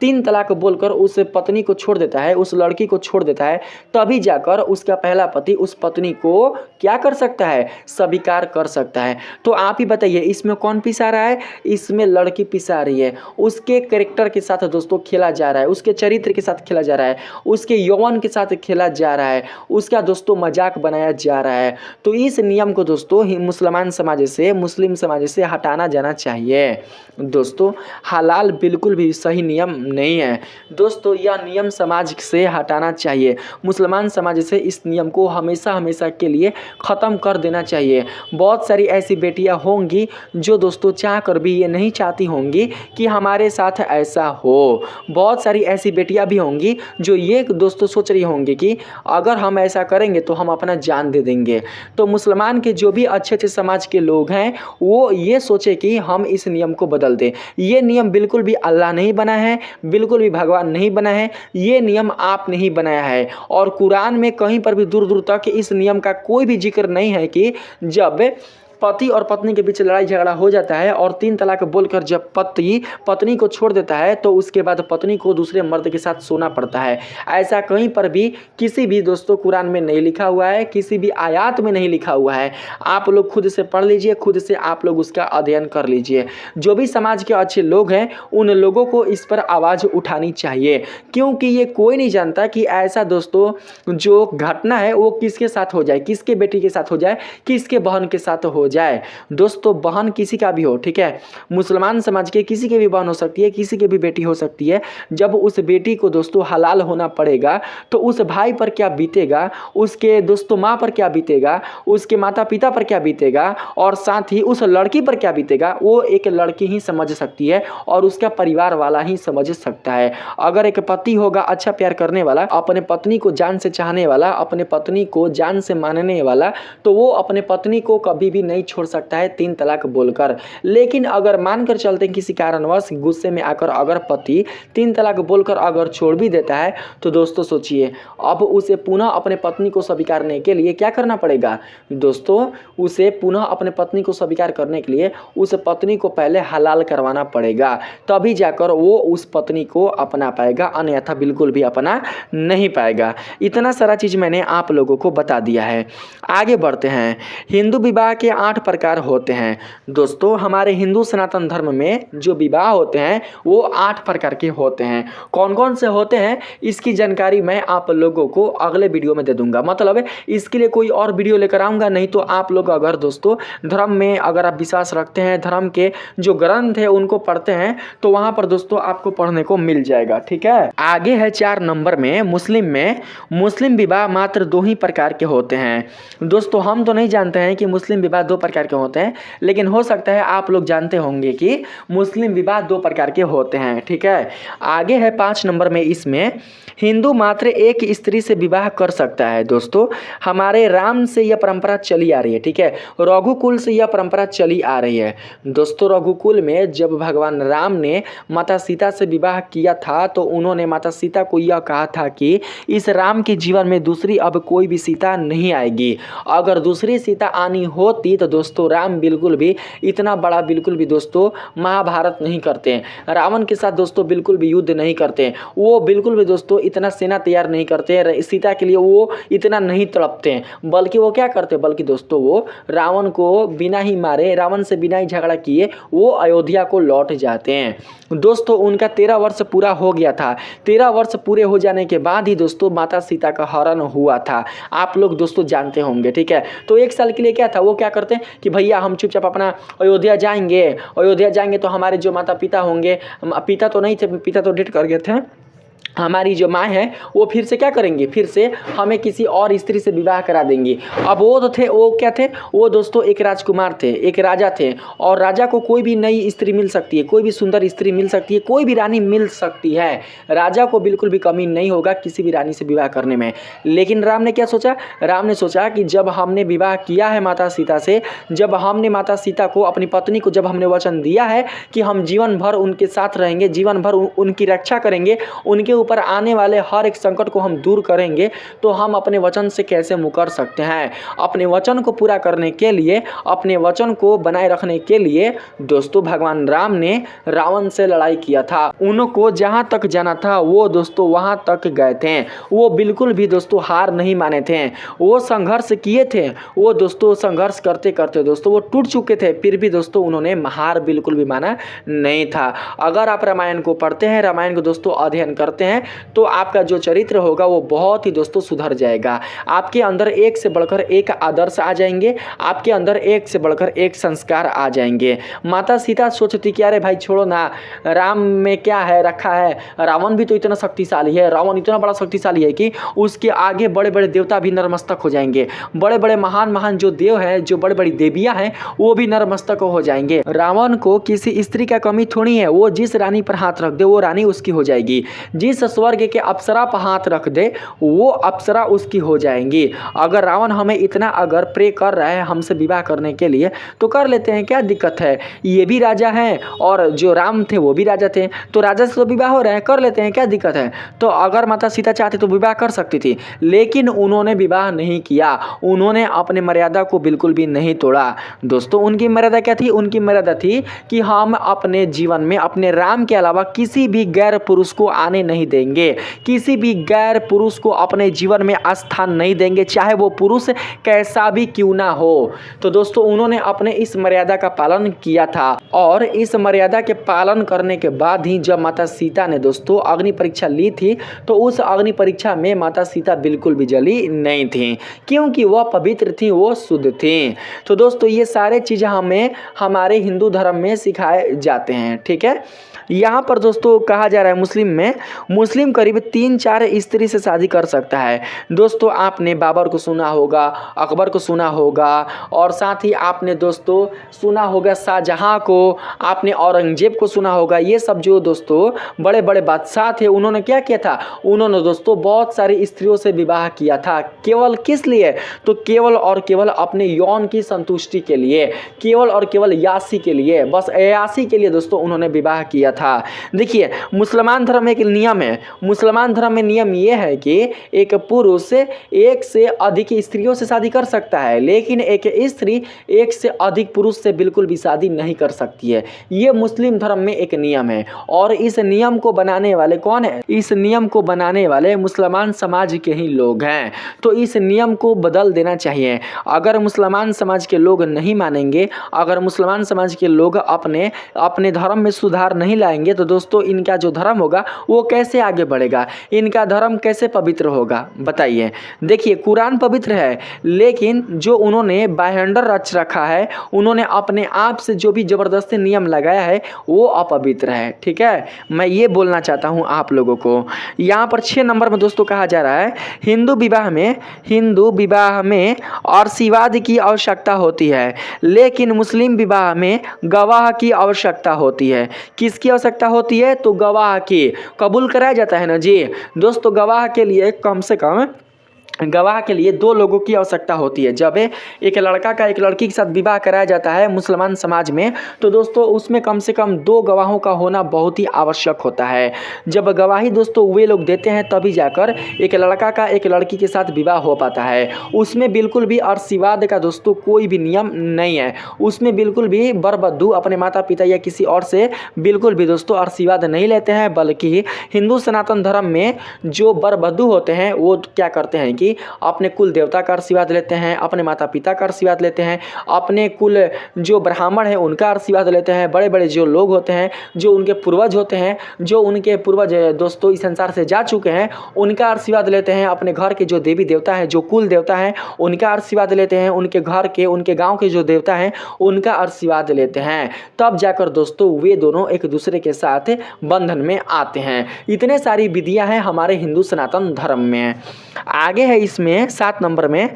3 तलाक बोलकर उस पत्नी को छोड़ देता है, उस लड़की को छोड़ देता है, तभी जाकर उसका पहला पति उस पत्नी को क्या कर सकता है? स्वीकार कर सकता है। तो आप ही बताइए इसमें कौन पिसा रहा है? इसमें लड़की पिसा रही है। उसके कैरेक्टर के साथ दोस्तों खेला जा रहा है, उसके चरित्र के साथ खेला जा रहा है, उसके यौवन के साथ खेला जा रहा है, उसका दोस्तों मजाक बनाया जा रहा है। तो इस नियम को दोस्तों मुस्लिम समाज से हटाना जाना चाहिए। दोस्तों हलाल बिल्कुल भी सही नियम नहीं है दोस्तों, यह नियम समाज से हटाना चाहिए। मुसलमान समाज से इस नियम को हमेशा के लिए ख़त्म कर देना चाहिए। बहुत सारी ऐसी बेटियां होंगी जो दोस्तों चाह कर भी ये नहीं चाहती होंगी कि हमारे साथ ऐसा हो। बहुत सारी ऐसी बेटियां भी होंगी जो ये दोस्तों सोच रही होंगी कि अगर हम ऐसा करेंगे तो हम अपना जान दे देंगे। तो मुसलमान के जो भी अच्छे समाज के लोग हैं वो ये सोचे कि हम इस नियम को बदल दें। ये नियम बिल्कुल भी अल्लाह नहीं बना है, बिल्कुल भी भगवान नहीं बना है, ये नियम आपने ही बनाया है। और कुरान में कहीं पर भी दूर तक इस नियम का कोई भी जिक्र नहीं है कि जब पति और पत्नी के बीच लड़ाई झगड़ा हो जाता है और 3 तलाक बोलकर जब पति पत्नी को छोड़ देता है तो उसके बाद पत्नी को दूसरे मर्द के साथ सोना पड़ता है। ऐसा कहीं पर भी किसी भी दोस्तों कुरान में नहीं लिखा हुआ है, किसी भी आयत में नहीं लिखा हुआ है। आप लोग खुद से पढ़ लीजिए, खुद से आप लोग उसका अध्ययन कर लीजिए। जो भी समाज के अच्छे लोग हैं उन लोगों को इस पर आवाज़ उठानी चाहिए, क्योंकि ये कोई नहीं जानता कि ऐसा दोस्तों जो घटना है वो किसके साथ हो जाए, किसके बेटी के साथ हो जाए, किसके बहन के साथ हो जाए। दोस्तों बहन किसी का भी हो, ठीक है, मुसलमान समाज के किसी के भी बहन हो सकती है, किसी के भी बेटी हो सकती है। जब उस बेटी को दोस्तों हलाल होना पड़ेगा तो उस भाई पर क्या बीतेगा, उसके दोस्तों माँ पर क्या बीतेगा, उसके माता पिता पर क्या बीतेगा और साथ ही उस लड़की पर क्या बीतेगा, वो एक लड़की ही समझ सकती है और उसका परिवार वाला ही समझ सकता है। अगर एक पति होगा अच्छा प्यार करने वाला, अपने पत्नी को जान से चाहने वाला, अपने पत्नी को जान से मानने वाला, तो वो अपने पत्नी को कभी भी नहीं छोड़ सकता है 3 तलाक बोलकर। लेकिन अगर मानकर चलते हैं किसी कारणवश गुस्से में आकर अगर पति 3 तलाक बोलकर अगर छोड़ भी देता है तो दोस्तों सोचिए अब उसे पुनः अपने पत्नी को स्वीकारने के लिए क्या करना पड़ेगा? दोस्तों उसे पुनः अपने पत्नी को स्वीकार करने के लिए उस पत्नी को पहले हलाल करवाना पड़ेगा, तभी जाकर वो उस पत्नी को अपना पाएगा, अन्यथा बिल्कुल भी अपना नहीं पाएगा। इतना सारा चीज़ मैंने आप लोगों को बता दिया है। आगे बढ़ते हैं। हिंदू विवाह के 8 प्रकार होते हैं। दोस्तों हमारे हिंदू सनातन धर्म में जो विवाह होते हैं वो 8 प्रकार के होते हैं। कौन कौन से होते हैं इसकी जानकारी मैं आप लोगों को अगले वीडियो में दे दूंगा, मतलब इसके लिए कोई और वीडियो लेकर आऊँगा। नहीं तो आप लोग अगर दोस्तों धर्म में अगर आप विश्वास रखते हैं, धर्म के जो ग्रंथ है उनको पढ़ते हैं तो वहाँ पर दोस्तों आपको पढ़ने को मिल जाएगा, ठीक है। आगे है 4 नंबर में मुस्लिम विवाह मात्र 2 ही प्रकार के होते हैं। दोस्तों हम तो नहीं जानते हैं कि मुस्लिम विवाह 2 प्रकार के होते हैं, लेकिन हो सकता है आप लोग जानते होंगे कि मुस्लिम विवाह 2 प्रकार के होते हैं, ठीक है। आगे है 5 नंबर में, इसमें हिंदू मात्र एक स्त्री से विवाह कर सकता है। दोस्तों हमारे राम से यह परंपरा चली आ रही है, ठीक है, रघुकुल से यह परंपरा चली आ रही है। दोस्तों रघुकुल में जब भगवान राम ने माता सीता से विवाह किया था तो उन्होंने माता सीता को यह कहा था कि इस राम के जीवन में दूसरी अब कोई भी सीता नहीं आएगी, अगर दूसरी सीता आनी होती तो तो दोस्तों राम बिल्कुल भी इतना बड़ा बिल्कुल भी दोस्तों महाभारत नहीं करते हैं। रावण के साथ दोस्तों बिल्कुल भी युद्ध नहीं करते हैं। वो बिल्कुल भी दोस्तों इतना सेना तैयार नहीं करते हैं। सीता के लिए वो इतना नहीं तड़पते हैं, बल्कि वो क्या करते हैं, बल्कि दोस्तों वो रावण को बिना ही मारे, रावण से बिना ही झगड़ा किए वो अयोध्या को लौट जाते हैं। दोस्तों उनका 13 वर्ष पूरा हो गया था। 13 वर्ष पूरे हो जाने के बाद ही दोस्तों माता सीता का हरण हुआ था। आप लोग दोस्तों जानते होंगे, ठीक है। तो 1 साल के लिए क्या था, वो क्या करते हैं कि भैया हम चुपचाप अपना अयोध्या जाएंगे तो हमारे जो माता पिता होंगे, पिता तो नहीं थे, पिता तो डेथ कर गए थे, हमारी जो माँ है वो फिर से क्या करेंगे, फिर से हमें किसी और स्त्री से विवाह करा देंगी। अब वो तो थे, वो क्या थे, वो दोस्तों एक राजकुमार थे, एक राजा थे, और राजा को कोई भी नई स्त्री मिल सकती है, कोई भी सुंदर स्त्री मिल सकती है, कोई भी रानी मिल सकती है। राजा को बिल्कुल भी कमी नहीं होगा किसी भी रानी से विवाह करने में। लेकिन राम ने क्या सोचा, राम ने सोचा कि जब हमने विवाह किया है माता सीता से, जब हमने माता सीता को, अपनी पत्नी को जब हमने वचन दिया है कि हम जीवन भर उनके साथ रहेंगे, जीवन भर उनकी रक्षा करेंगे, उनके ऊपर आने वाले हर एक संकट को हम दूर करेंगे, तो हम अपने वचन से कैसे मुकर सकते हैं। अपने वचन को पूरा करने के लिए, अपने वचन को बनाए रखने के लिए दोस्तों भगवान राम ने रावण से लड़ाई किया था। उनको जहां तक जाना था वो दोस्तों वहां तक गए थे। वो बिल्कुल भी दोस्तों हार नहीं माने थे, वो संघर्ष किए थे। वो दोस्तों संघर्ष करते करते दोस्तों वो टूट चुके थे, फिर भी दोस्तों उन्होंने हार बिल्कुल भी माना नहीं था। अगर आप रामायण को पढ़ते हैं, रामायण को दोस्तों अध्ययन करते हैं, तो आपका जो चरित्र होगा वो बहुत ही दोस्तों सुधर जाएगा। आपके अंदर एक से बढ़कर एक आदर्श आ जाएंगे, आपके अंदर एक से बढ़कर एक संस्कार आ जाएंगे। माता सीता सोचती कि अरे भाई छोड़ो ना, राम में क्या है रखा है, रावण भी तो इतना शक्तिशाली है, रावण इतना बड़ा शक्तिशाली है कि उसके आगे बड़े बड़े देवता भी नतमस्तक हो जाएंगे, बड़े बड़े महान महान जो देव हैं, जो बड़ी बड़ी देवियां हैं, वो भी नतमस्तक हो जाएंगे। रावण को किसी स्त्री का कमी थोड़ी है, वो जिस रानी पर हाथ रख दे वो रानी उसकी हो जाएगी, जिस स्वर्ग के अप्सरा पर हाथ रख दे वो अप्सरा उसकी हो जाएंगी। अगर रावण हमें इतना अगर प्रे कर रहा है हमसे विवाह करने के लिए, तो कर लेते हैं, क्या दिक्कत है। ये भी राजा हैं और जो राम थे वो भी राजा थे, तो राजा से तो विवाह हो रहा है, कर लेते हैं, क्या दिक्कत है। तो अगर माता सीता चाहती तो विवाह कर सकती थी, लेकिन उन्होंने विवाह नहीं किया, उन्होंने अपने मर्यादा को बिल्कुल भी नहीं तोड़ा। दोस्तों उनकी मर्यादा क्या थी, उनकी मर्यादा थी कि हम अपने जीवन में अपने राम के अलावा किसी भी गैर पुरुष को आने नहीं देंगे, किसी भी गैर पुरुष को अपने जीवन में स्थान नहीं देंगे, चाहे वो पुरुष कैसा भी क्यों ना हो। तो दोस्तों उन्होंने अपने इस मर्यादा का पालन किया था, और इस मर्यादा के पालन करने के बाद ही जब माता सीता ने दोस्तों अग्नि परीक्षा ली थी, तो उस अग्नि परीक्षा में माता सीता बिल्कुल भी जली नहीं थी, क्योंकि वह पवित्र थी, वो शुद्ध थी। तो दोस्तों ये सारे चीज़ें हमें हमारे हिंदू धर्म में सिखाए जाते हैं, ठीक है। यहाँ पर दोस्तों कहा जा रहा है मुस्लिम करीब 3-4 स्त्री से शादी कर सकता है। दोस्तों आपने बाबर को सुना होगा, अकबर को सुना होगा, और साथ ही आपने दोस्तों सुना होगा शाहजहां को, आपने औरंगजेब को सुना होगा। ये सब जो दोस्तों बड़े बड़े बादशाह थे, उन्होंने क्या किया था, उन्होंने दोस्तों बहुत सारी स्त्रियों से विवाह किया था। केवल किस लिए, तो केवल और केवल अपने यौन की संतुष्टि के लिए, केवल और केवल यासी के लिए, बस यासी के लिए दोस्तों उन्होंने विवाह किया था। देखिए मुसलमान धर्म में एक नियम है, मुसलमान धर्म में नियम यह है कि एक पुरुष एक से अधिक स्त्रियों से शादी कर सकता है, लेकिन एक स्त्री एक से अधिक पुरुष से बिल्कुल भी शादी नहीं कर सकती है। ये मुस्लिम धर्म में एक नियम है, और इस नियम को बनाने वाले कौन है, इस नियम को बनाने वाले मुसलमान समाज के ही लोग हैं। तो इस नियम को बदल देना चाहिए। अगर मुसलमान समाज के लोग नहीं मानेंगे, अगर मुसलमान समाज के लोग अपने धर्म में सुधार नहीं लाएंगे, तो दोस्तों इनका जो धर्म होगा वो कैसे आगे बढ़ेगा, इनका धर्म कैसे पवित्र होगा, बताइए। देखिए कुरान पवित्र है, लेकिन जो उन्होंने बायहंडर रच रखा है, उन्होंने अपने आप से जो भी जबरदस्ती नियम लगाया है वो अपवित्र है, ठीक है। मैं ये बोलना चाहता हूँ आप लोगों को। यहाँ पर 6 नंबर में दोस्तों कहा जा रहा है हिंदू विवाह में आशीर्वाद की आवश्यकता होती है, लेकिन मुस्लिम विवाह में गवाह की आवश्यकता होती है। किसकी आवश्यकता होती है, तो गवाह की। कबूल कराया जाता है ना जी दोस्तों, गवाह के लिए कम से कम गवाह के लिए 2 लोगों की आवश्यकता होती है। जब एक लड़का का एक लड़की के साथ विवाह कराया जाता है मुसलमान समाज में, तो दोस्तों उसमें कम से कम 2 गवाहों का होना बहुत ही आवश्यक होता है। जब गवाही दोस्तों वे लोग देते हैं तभी जाकर एक लड़का का एक लड़की के साथ विवाह हो पाता है। उसमें बिल्कुल भी अर्शिवाद का दोस्तों कोई भी नियम नहीं है। उसमें बिल्कुल भी वर वधू अपने माता पिता या किसी और से बिल्कुल भी दोस्तों अर्शिवाद नहीं लेते हैं, बल्कि हिंदू सनातन धर्म में जो वर वधू होते हैं वो क्या करते हैं कि अपने कुल देवता का आशीर्वाद लेते हैं, अपने माता पिता का आशीर्वाद लेते हैं, अपने कुल जो ब्राह्मण है उनका आशीर्वाद लेते हैं, बड़े बड़े जो लोग होते हैं, जो उनके पूर्वज होते हैं, जो उनके पूर्वज दोस्तों इस संसार से जा चुके हैं, उनका आशीर्वाद लेते हैं। अपने घर के जो देवी देवता है, जो कुल देवता है, उनका आशीर्वाद लेते हैं। उनके घर के, उनके गाँव के जो देवता हैं उनका आशीर्वाद लेते हैं। तब जाकर दोस्तों वे दोनों एक दूसरे के साथ बंधन में आते हैं। इतने सारी विधियां हैं हमारे हिंदू सनातन धर्म में। आगे है इसमें 7 नंबर में,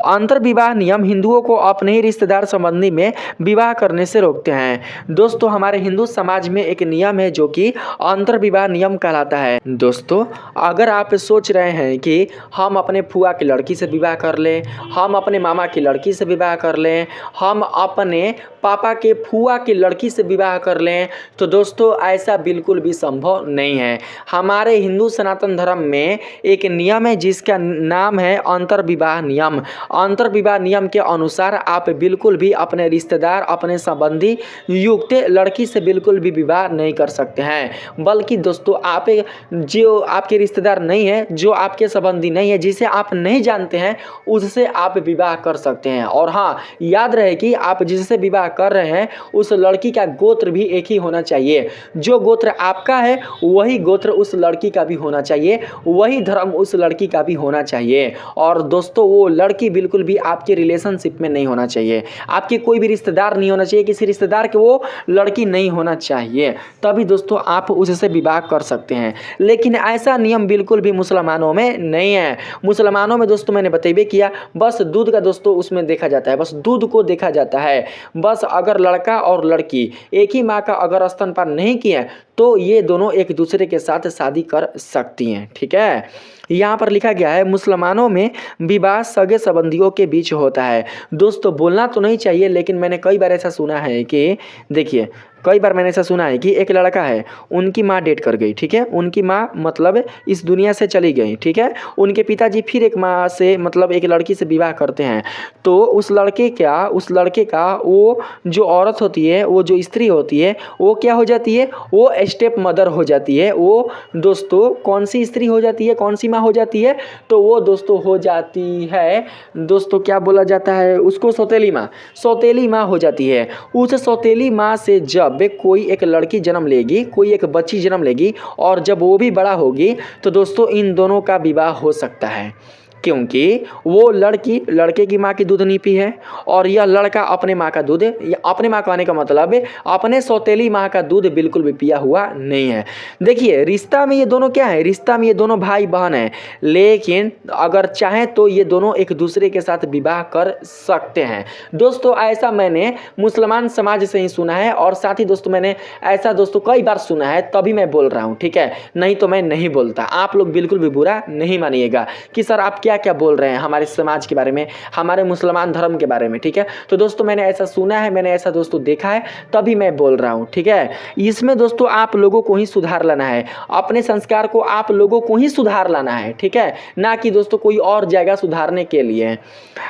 अंतर विवाह नियम हिंदुओं को अपने ही रिश्तेदार संबंधी में विवाह करने से रोकते हैं। दोस्तों हमारे हिंदू समाज में एक नियम है जो कि अंतर विवाह नियम कहलाता है। दोस्तों अगर आप सोच रहे हैं कि हम अपने फुआ की लड़की से विवाह कर लें, हम अपने मामा की लड़की से विवाह कर लें, हम अपने पापा के फुआ की लड़की से विवाह कर लें, तो दोस्तों ऐसा बिल्कुल भी संभव नहीं है। हमारे हिंदू सनातन धर्म में एक नियम है जिसका नाम है अंतर विवाह नियम। अंतर विवाह नियम के अनुसार आप बिल्कुल भी अपने रिश्तेदार, अपने संबंधी युक्त लड़की से बिल्कुल भी विवाह नहीं कर सकते हैं। बल्कि दोस्तों आप जो आपके रिश्तेदार नहीं है, जो आपके संबंधी नहीं है, जिसे आप नहीं जानते हैं, उससे आप विवाह कर सकते हैं। और हाँ, याद रहे कि आप जिससे विवाह कर रहे हैं उस लड़की का गोत्र भी एक ही होना चाहिए। जो गोत्र आपका है वही गोत्र उस लड़की का भी होना चाहिए, वही धर्म उस लड़की का भी होना चाहिए। और दोस्तों वो लड़की बिल्कुल भी आपके रिलेशनशिप में नहीं होना चाहिए, आपके कोई भी रिश्तेदार नहीं होना चाहिए, किसी रिश्तेदार के वो लड़की नहीं होना चाहिए, तभी दोस्तों आप उससे विवाह कर सकते हैं। लेकिन ऐसा नियम बिल्कुल भी मुसलमानों में नहीं है। मुसलमानों में दोस्तों मैंने बताइए किया, बस दूध का दोस्तों उसमें देखा जाता है, बस दूध को देखा जाता है। बस अगर लड़का और लड़की एक ही माँ का अगर स्तनपान नहीं किए तो ये दोनों एक दूसरे के साथ शादी कर सकती हैं। ठीक है, यहाँ पर लिखा गया है मुसलमानों में विवाह सगे संबंधियों के बीच होता है। दोस्तों बोलना तो नहीं चाहिए, लेकिन मैंने कई बार ऐसा सुना है कि देखिए, कई बार मैंने ऐसा सुना है कि एक लड़का है, उनकी माँ डेट कर गई। ठीक है, उनकी माँ मतलब इस दुनिया से चली गई। ठीक है, उनके पिताजी फिर एक माँ से मतलब एक लड़की से विवाह करते हैं, तो उस लड़के का वो जो औरत होती है, वो जो स्त्री होती है, वो क्या हो जाती है, वो स्टेप मदर हो जाती है। वो दोस्तों कौन सी स्त्री हो जाती है, कौन सी माँ हो जाती है, तो वो दोस्तों हो जाती है दोस्तों क्या बोला जाता है उसको, सौतेली माँ। सौतेली माँ हो जाती है। उस सौतेली माँ से जब कोई एक लड़की जन्म लेगी, कोई एक बच्ची जन्म लेगी, और जब वो भी बड़ा होगी तो दोस्तों इन दोनों का विवाह हो सकता है, क्योंकि वो लड़की लड़के की माँ की दूध नहीं पी है और यह लड़का अपने माँ का दूध, अपने माँ का आने का मतलब अपने सौतेली माँ का दूध बिल्कुल भी पिया हुआ नहीं है। देखिए रिश्ता में ये दोनों क्या है, रिश्ता में ये दोनों भाई बहन हैं, लेकिन अगर चाहें तो ये दोनों एक दूसरे के साथ विवाह कर सकते हैं। दोस्तों ऐसा मैंने मुसलमान समाज से ही सुना है, और साथ ही दोस्तों मैंने ऐसा दोस्तों कई बार सुना है, तभी मैं बोल रहा हूँ। ठीक है, नहीं तो मैं नहीं बोलता। आप लोग बिल्कुल भी बुरा नहीं मानिएगा कि सर आप क्या क्या बोल रहे हैं हमारे समाज के बारे में, हमारे मुसलमान धर्म के बारे में। ठीक है, तो दोस्तों मैंने ऐसा सुना है, मैंने ऐसा दोस्तों देखा है, तभी मैं बोल रहा हूँ। ठीक है, इसमें दोस्तों आप लोगों को ही सुधार लाना है, अपने संस्कार को आप लोगों को ही सुधार लाना है। ठीक है, ना कि दोस्तों कोई और जगह सुधारने के लिए।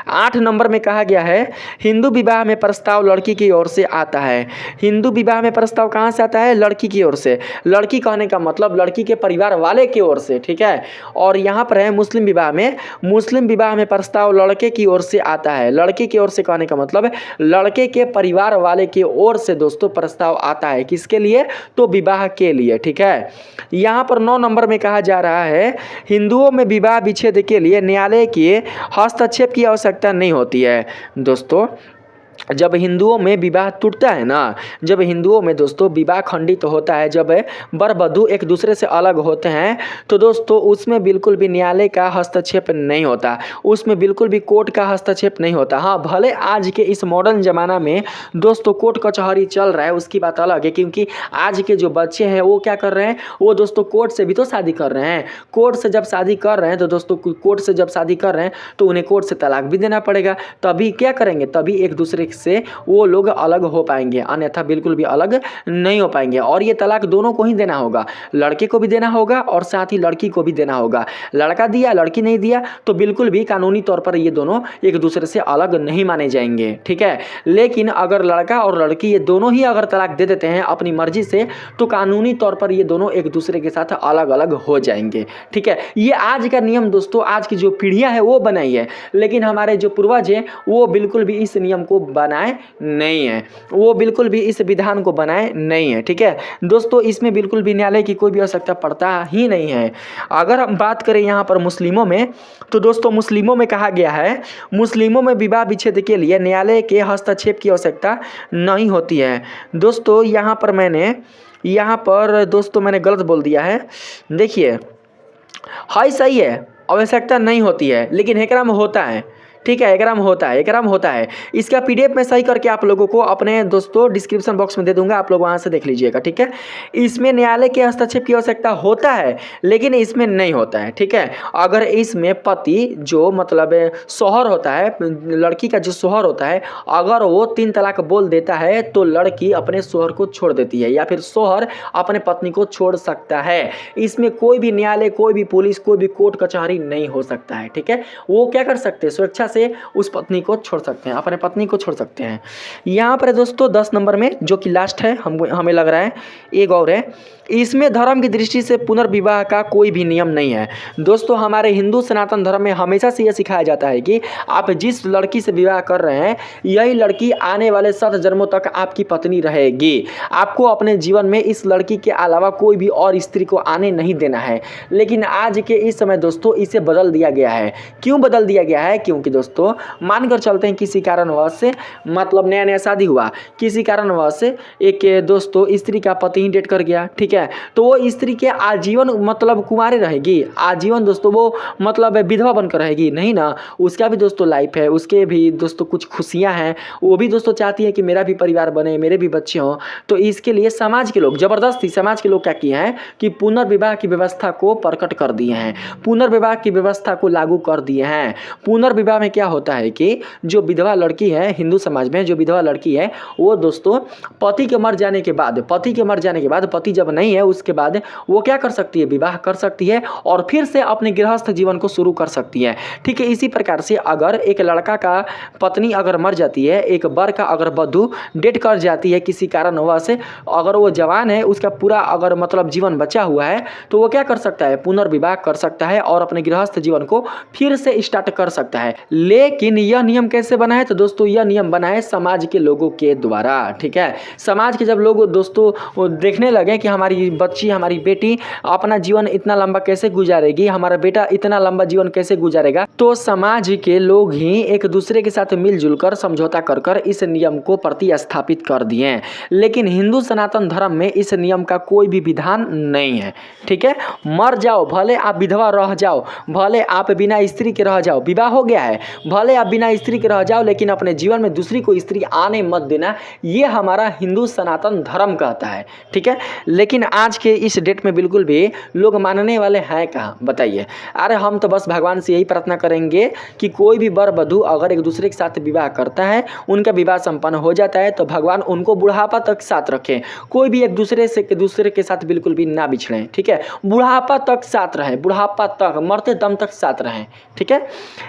8 नंबर में कहा गया है हिंदू विवाह में प्रस्ताव लड़की की ओर से आता है। हिंदू विवाह में प्रस्ताव कहाँ से आता है, लड़की की ओर से। लड़की कहने का मतलब लड़की के परिवार वाले की ओर से। ठीक है, और यहाँ पर है मुस्लिम विवाह में प्रस्ताव लड़के की ओर से आता है। लड़के की ओर से कहने का मतलब लड़के के परिवार वाले की ओर से दोस्तों प्रस्ताव आता है, किसके लिए, तो विवाह के लिए। ठीक है, यहाँ पर 9 नंबर में कहा जा रहा है हिंदुओं में विवाह विच्छेद के लिए न्यायालय के हस्तक्षेप की आवश्यकता नहीं होती है। दोस्तों जब हिंदुओं में विवाह टूटता है ना, जब हिंदुओं में दोस्तों विवाह खंडित होता है, जब वर वधू एक दूसरे से अलग होते हैं, तो दोस्तों उसमें बिल्कुल भी न्यायालय का हस्तक्षेप नहीं होता, उसमें बिल्कुल भी कोर्ट का हस्तक्षेप नहीं होता। हाँ, भले आज के इस मॉडर्न ज़माना में दोस्तों कोर्ट कचहरी चल रहा है, उसकी बात अलग है, क्योंकि आज के जो बच्चे हैं वो क्या कर रहे हैं, वो दोस्तों कोर्ट से भी तो शादी कर रहे हैं। कोर्ट से जब शादी कर रहे हैं तो दोस्तों कोर्ट से जब शादी कर रहे हैं तो उन्हें कोर्ट से तलाक भी देना पड़ेगा, तभी क्या करेंगे, तभी एक दूसरे से वो लोग अलग हो पाएंगे, अन्यथा बिल्कुल भी अलग नहीं हो पाएंगे। और ये तलाक दोनों को ही देना होगा, लड़के को भी देना होगा और साथ ही लड़की को भी देना होगा। लड़का दिया लड़की नहीं दिया तो बिल्कुल भी कानूनी तौर पर ये दोनों एक दूसरे से अलग नहीं माने जाएंगे, ठीक है। लेकिन अगर लड़का और लड़की ये दोनों ही अगर तलाक दे देते हैं अपनी मर्जी से, तो कानूनी तौर पर ये दोनों एक दूसरे के साथ अलग अलग हो जाएंगे, ठीक है। ये आज का नियम दोस्तों, आज की जो पीढ़ियां है वो बनाई है, लेकिन हमारे जो पूर्वज हैं वो बिल्कुल भी इस नियम को बनाए नहीं है, वो बिल्कुल भी इस विधान को बनाए नहीं है, ठीक है दोस्तों। इसमें बिल्कुल भी न्यायालय की कोई भी आवश्यकता पड़ता ही नहीं है। अगर हम बात करें यहाँ पर मुस्लिमों में, तो दोस्तों मुस्लिमों में कहा गया है, मुस्लिमों में विवाह विच्छेद के लिए न्यायालय के हस्तक्षेप की आवश्यकता नहीं होती है। दोस्तों यहाँ पर दोस्तों मैंने गलत बोल दिया है, देखिए हाई सही है, आवश्यकता नहीं होती है, लेकिन एकरा में होता है, ठीक है, एकराम होता है। इसका पीडीएफ में सही करके आप लोगों को अपने दोस्तों डिस्क्रिप्शन बॉक्स में दे दूंगा, आप लोग वहां से देख लीजिएगा, ठीक है। इसमें न्यायालय के हस्तक्षेप की आवश्यकता होता है, लेकिन इसमें नहीं होता है, ठीक है। अगर इसमें पति जो मतलब शौहर होता है, लड़की का जो शौहर होता है, अगर वो 3 तलाक बोल देता है तो लड़की अपने शौहर को छोड़ देती है, या फिर शौहर अपने पत्नी को छोड़ सकता है। इसमें कोई भी न्यायालय, कोई भी पुलिस, कोई भी कोर्ट कचहरी नहीं हो सकता है, ठीक है। वो क्या कर सकते हैं, स्वेच्छा से उस पत्नी को छोड़ सकते हैं, अपने पत्नी को छोड़ सकते हैं। यहाँ पर दोस्तों 10 नंबर में जो कि लास्ट है, हमें लग रहा है एक और है, इसमें धर्म की दृष्टि से पुनर्विवाह का कोई भी नियम नहीं है। दोस्तों हमारे हिंदू सनातन धर्म में हमेशा से यह सिखाया जाता है कि आप जिस लड़की से विवाह कर रहे हैं, यही लड़की आने वाले 7 जन्मों तक आपकी पत्नी रहेगी। आपको अपने जीवन में इस लड़की के अलावा कोई भी और स्त्री को आने नहीं देना है। लेकिन आज के इस समय दोस्तों इसे बदल दिया गया है। क्यों बदल दिया गया है? क्योंकि दोस्तों मानकर चलते हैं किसी कारणवश से, मतलब नया नया शादी हुआ, किसी कारणवश से एक दोस्तों स्त्री का पति ही डेट कर गया, ठीक है, तो वो स्त्री के आजीवन मतलब कुंवारे रहेगी, आजीवन दोस्तों वो मतलब विधवा बनकर रहेगी नहीं ना। उसका भी दोस्तों लाइफ है, उसके भी दोस्तों कुछ खुशियां हैं, वो भी दोस्तों चाहती है कि मेरा भी परिवार बने, मेरे भी बच्चे हों। तो इसके लिए समाज के लोग जबरदस्ती, समाज के लोग क्या किए हैं कि पुनर्विवाह की व्यवस्था को प्रकट कर दिए हैं, पुनर्विवाह की व्यवस्था को लागू कर दिए हैं। पुनर्विवाह में क्या होता है कि जो विधवा लड़की है, हिंदू समाज में जो विधवा लड़की है, वो दोस्तों पति के मर जाने के बाद, पति जब नहीं है उसके बाद वो क्या कर सकती है, विवाह कर सकती है और फिर से अपने गृहस्थ जीवन को शुरू कर सकती है, ठीक है। इसी प्रकार से अगर एक लड़का का पत्नी अगर मर जाती है, एक वर का अगर वधू डेट कर जाती है किसी कारणवश, अगर वो जवान है, उसका पूरा अगर मतलब जीवन बचा हुआ है, तो वो क्या कर सकता है, पुनर्विवाह कर सकता है और अपने गृहस्थ जीवन को फिर से स्टार्ट कर सकता है। लेकिन यह नियम कैसे बना है? तो दोस्तों यह नियम बना है समाज के लोगों के द्वारा, ठीक है। समाज के जब लोग दोस्तों देखने लगे कि हमारी बच्ची, हमारी बेटी अपना जीवन इतना लंबा कैसे गुजारेगी, हमारा बेटा इतना लंबा जीवन कैसे गुजारेगा, तो समाज के लोग ही एक दूसरे के साथ मिलजुल कर समझौता कर कर इस नियम को प्रतिस्थापित कर दिए। लेकिन हिंदू सनातन धर्म में इस नियम का कोई भी विधान नहीं है, ठीक है। मर जाओ, भले आप विधवा रह जाओ, भले आप बिना स्त्री के रह जाओ, विवाह हो गया है, भले आप बिना स्त्री के रह जाओ, लेकिन अपने जीवन में दूसरी कोई स्त्री आने मत देना, ये हमारा हिंदू सनातन धर्म कहता है, ठीक है। लेकिन आज के इस डेट में बिल्कुल भी लोग मानने वाले हैं कहाँ, बताइए। अरे हम तो बस भगवान से यही प्रार्थना करेंगे कि कोई भी वर वधू अगर एक दूसरे के साथ विवाह करता है, उनका विवाह संपन्न हो जाता है, तो भगवान उनको बुढ़ापा तक साथ रखें। कोई भी एक दूसरे के साथ बिल्कुल भी ना बिछड़ें, ठीक है। बुढ़ापा तक साथ रहें, बुढ़ापा तक, मरते दम तक साथ रहें, ठीक है।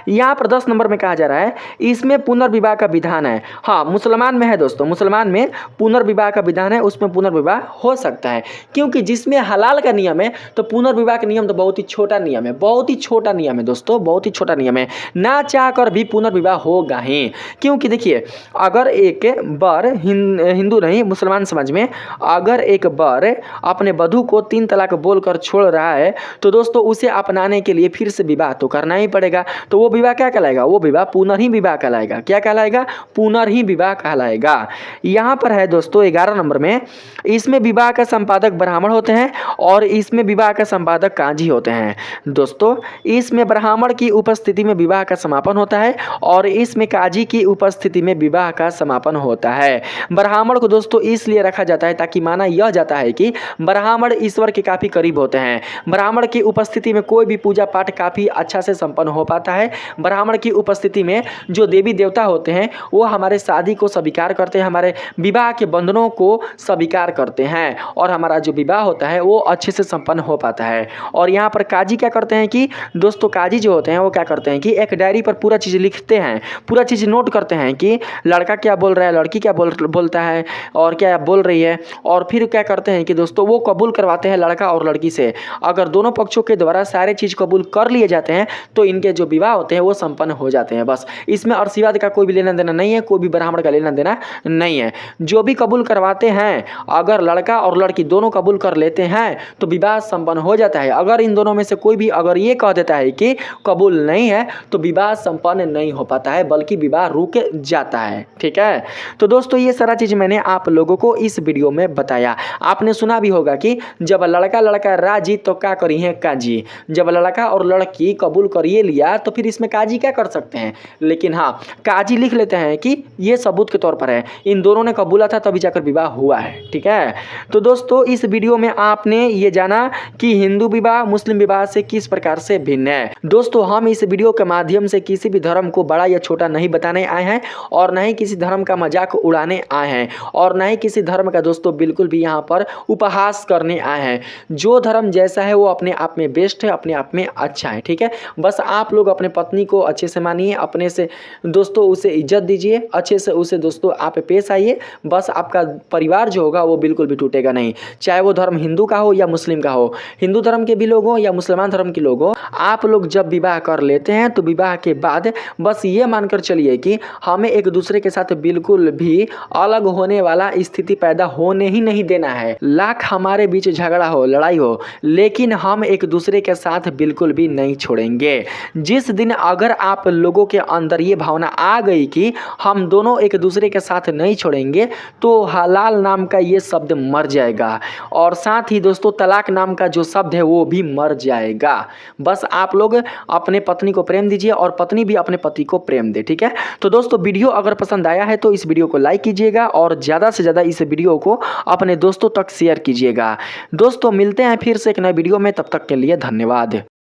यहाँ पर 10 नंबर में कहा जा रहा है इसमें पुनर्विवाह का विधान है। हाँ, मुसलमान में है दोस्तों, मुसलमान में पुनर्विवाह का विधान है, उसमें पुनर्विवाह हो सकता है, क्योंकि जिसमें हलाल का नियम है, तो पुनर्विवाह का नियम तो बहुत ही छोटा नियम है, बहुत ही छोटा नियम है दोस्तों, बहुत ही छोटा नियम है, ना चाह कर भी पुनर्विवाह होगा ही। क्योंकि देखिए अगर एक वर, हिंदू नहीं मुसलमान समाज में अगर एक वर अपने वधू को 3 तलाक बोलकर छोड़ रहा है, तो दोस्तों उसे अपनाने के लिए फिर से विवाह तो करना ही पड़ेगा। तो वो विवाह क्या कहलाएगा? कहलाएगा? वो विवाह पुनर्ही विवाह कहलाएगा। क्या कहलाएगा? पुनर्ही विवाह कहलाएगा। यहाँ पर है दोस्तों 11 नंबर में, इसमें विवाह का संपादक ब्राह्मण होते हैं और इसमें विवाह का संपादक काजी होते हैं। दोस्तों इसमें ब्राह्मण की उपस्थिति में विवाह का समापन होता है और इसमें काजी की उपस्थिति में विवाह का समापन होता है। ब्राह्मण को दोस्तों इसलिए रखा जाता है ताकि माना यह जाता है कि ब्राह्मण ईश्वर के काफ़ी करीब होते हैं। ब्राह्मण की उपस्थिति में कोई भी पूजा पाठ काफ़ी अच्छा से संपन्न हो पाता है। ब्राह्मण की उपस्थिति में जो देवी देवता होते हैं वो हमारे शादी को स्वीकार करते हैं, हमारे विवाह के बंधनों को स्वीकार करते हैं और हमारा जो विवाह होता है वो अच्छे से संपन्न हो पाता है। और यहाँ पर काजी क्या करते हैं कि दोस्तों काजी जो होते हैं वो क्या करते हैं कि एक डायरी पर पूरा चीज़ लिखते हैं, पूरा चीज़ नोट करते हैं कि लड़का क्या बोल रहा है, लड़की क्या बोलता है और क्या बोल रही है, और फिर क्या करते हैं कि दोस्तों वो कबूल करवाते हैं लड़का और लड़की से। अगर दोनों पक्षों के द्वारा सारे चीज़ कबूल कर लिए जाते हैं तो इनके जो विवाह होते हैं वो संपन्न हो जाते हैं। बस इसमें अर्शिवाद का कोई भी लेना देना नहीं है, कोई भी ब्राह्मण का लेना देना नहीं है। जो भी कबूल करवाते हैं, अगर लड़का और लड़की दोनों कबूल कर लेते हैं तो विवाह संपन्न हो जाता है। अगर इन दोनों में से कोई भी अगर ये कह देता है कि कबूल नहीं है तो विवाह संपन्न नहीं हो पाता है, बल्कि विवाह रुक जाता है। ठीक है, तो दोस्तों ये सारा चीज़ मैंने आप लोगों को इस वीडियो में बताया। आपने सुना भी होगा कि जब लड़का राजी तो क्या करी है काजी। जब लड़का और लड़की कबूल करिए लिया तो फिर इसमें काजी क्या कर सकते हैं, लेकिन हाँ काजी लिख लेते हैं कि ये सबूत के तौर पर है, इन दोनों ने कबूला था तभी जाकर विवाह हुआ है। ठीक है, तो दोस्तों इस वीडियो में आपने ये जाना कि हिंदू विवाह मुस्लिम विवाह से किस प्रकार से भिन्न है। दोस्तों हम इस वीडियो के माध्यम से किसी भी धर्म को बड़ा या छोटा नहीं बताने आए हैं और न ही किसी धर्म का मजाक उड़ाने आए हैं और न ही किसी धर्म का दोस्तों बिल्कुल भी यहाँ पर उपहास करने आए हैं। जो धर्म जैसा है वो अपने आप में बेस्ट है, अपने आप में अच्छा है। ठीक है, बस आप लोग अपने पत्नी को अच्छे से मानिए, अपने से दोस्तों उसे इज्जत दीजिए, अच्छे से उसे दोस्तों आप पेश आइए। बस आपका परिवार जो होगा वो बिल्कुल भी टूटेगा नहीं, चाहे वो धर्म हिंदू का हो या मुस्लिम का हो, हिंदू धर्म के भी लोग हो या मुसलमान धर्म के लोग हो। आप लोग जब विवाह कर लेते हैं तो विवाह के बाद बस ये मानकर चलिए कि हमें एक दूसरे के साथ बिल्कुल भी अलग होने वाला स्थिति पैदा होने ही नहीं देना है। लाख हमारे बीच झगड़ा हो, लड़ाई हो, लेकिन हम एक दूसरे के साथ बिल्कुल भी नहीं छोड़ेंगे। जिस दिन अगर आप लोगों के अंदर ये भावना आ गई कि हम दोनों एक दूसरे के साथ नहीं छोड़ेंगे तो हलाल नाम का ये शब्द मर जाएगा और साथ ही दोस्तों तलाक नाम का जो शब्द है वो भी मर जाएगा। बस आप लोग अपने पत्नी को प्रेम दीजिए और पत्नी भी अपने पति को प्रेम दे। ठीक है, तो दोस्तों वीडियो अगर पसंद आया है तो इस वीडियो को लाइक कीजिएगा और ज़्यादा से ज़्यादा इस वीडियो को अपने दोस्तों तक शेयर कीजिएगा। दोस्तों मिलते हैं फिर से एक नए वीडियो में, तब तक के लिए धन्यवाद।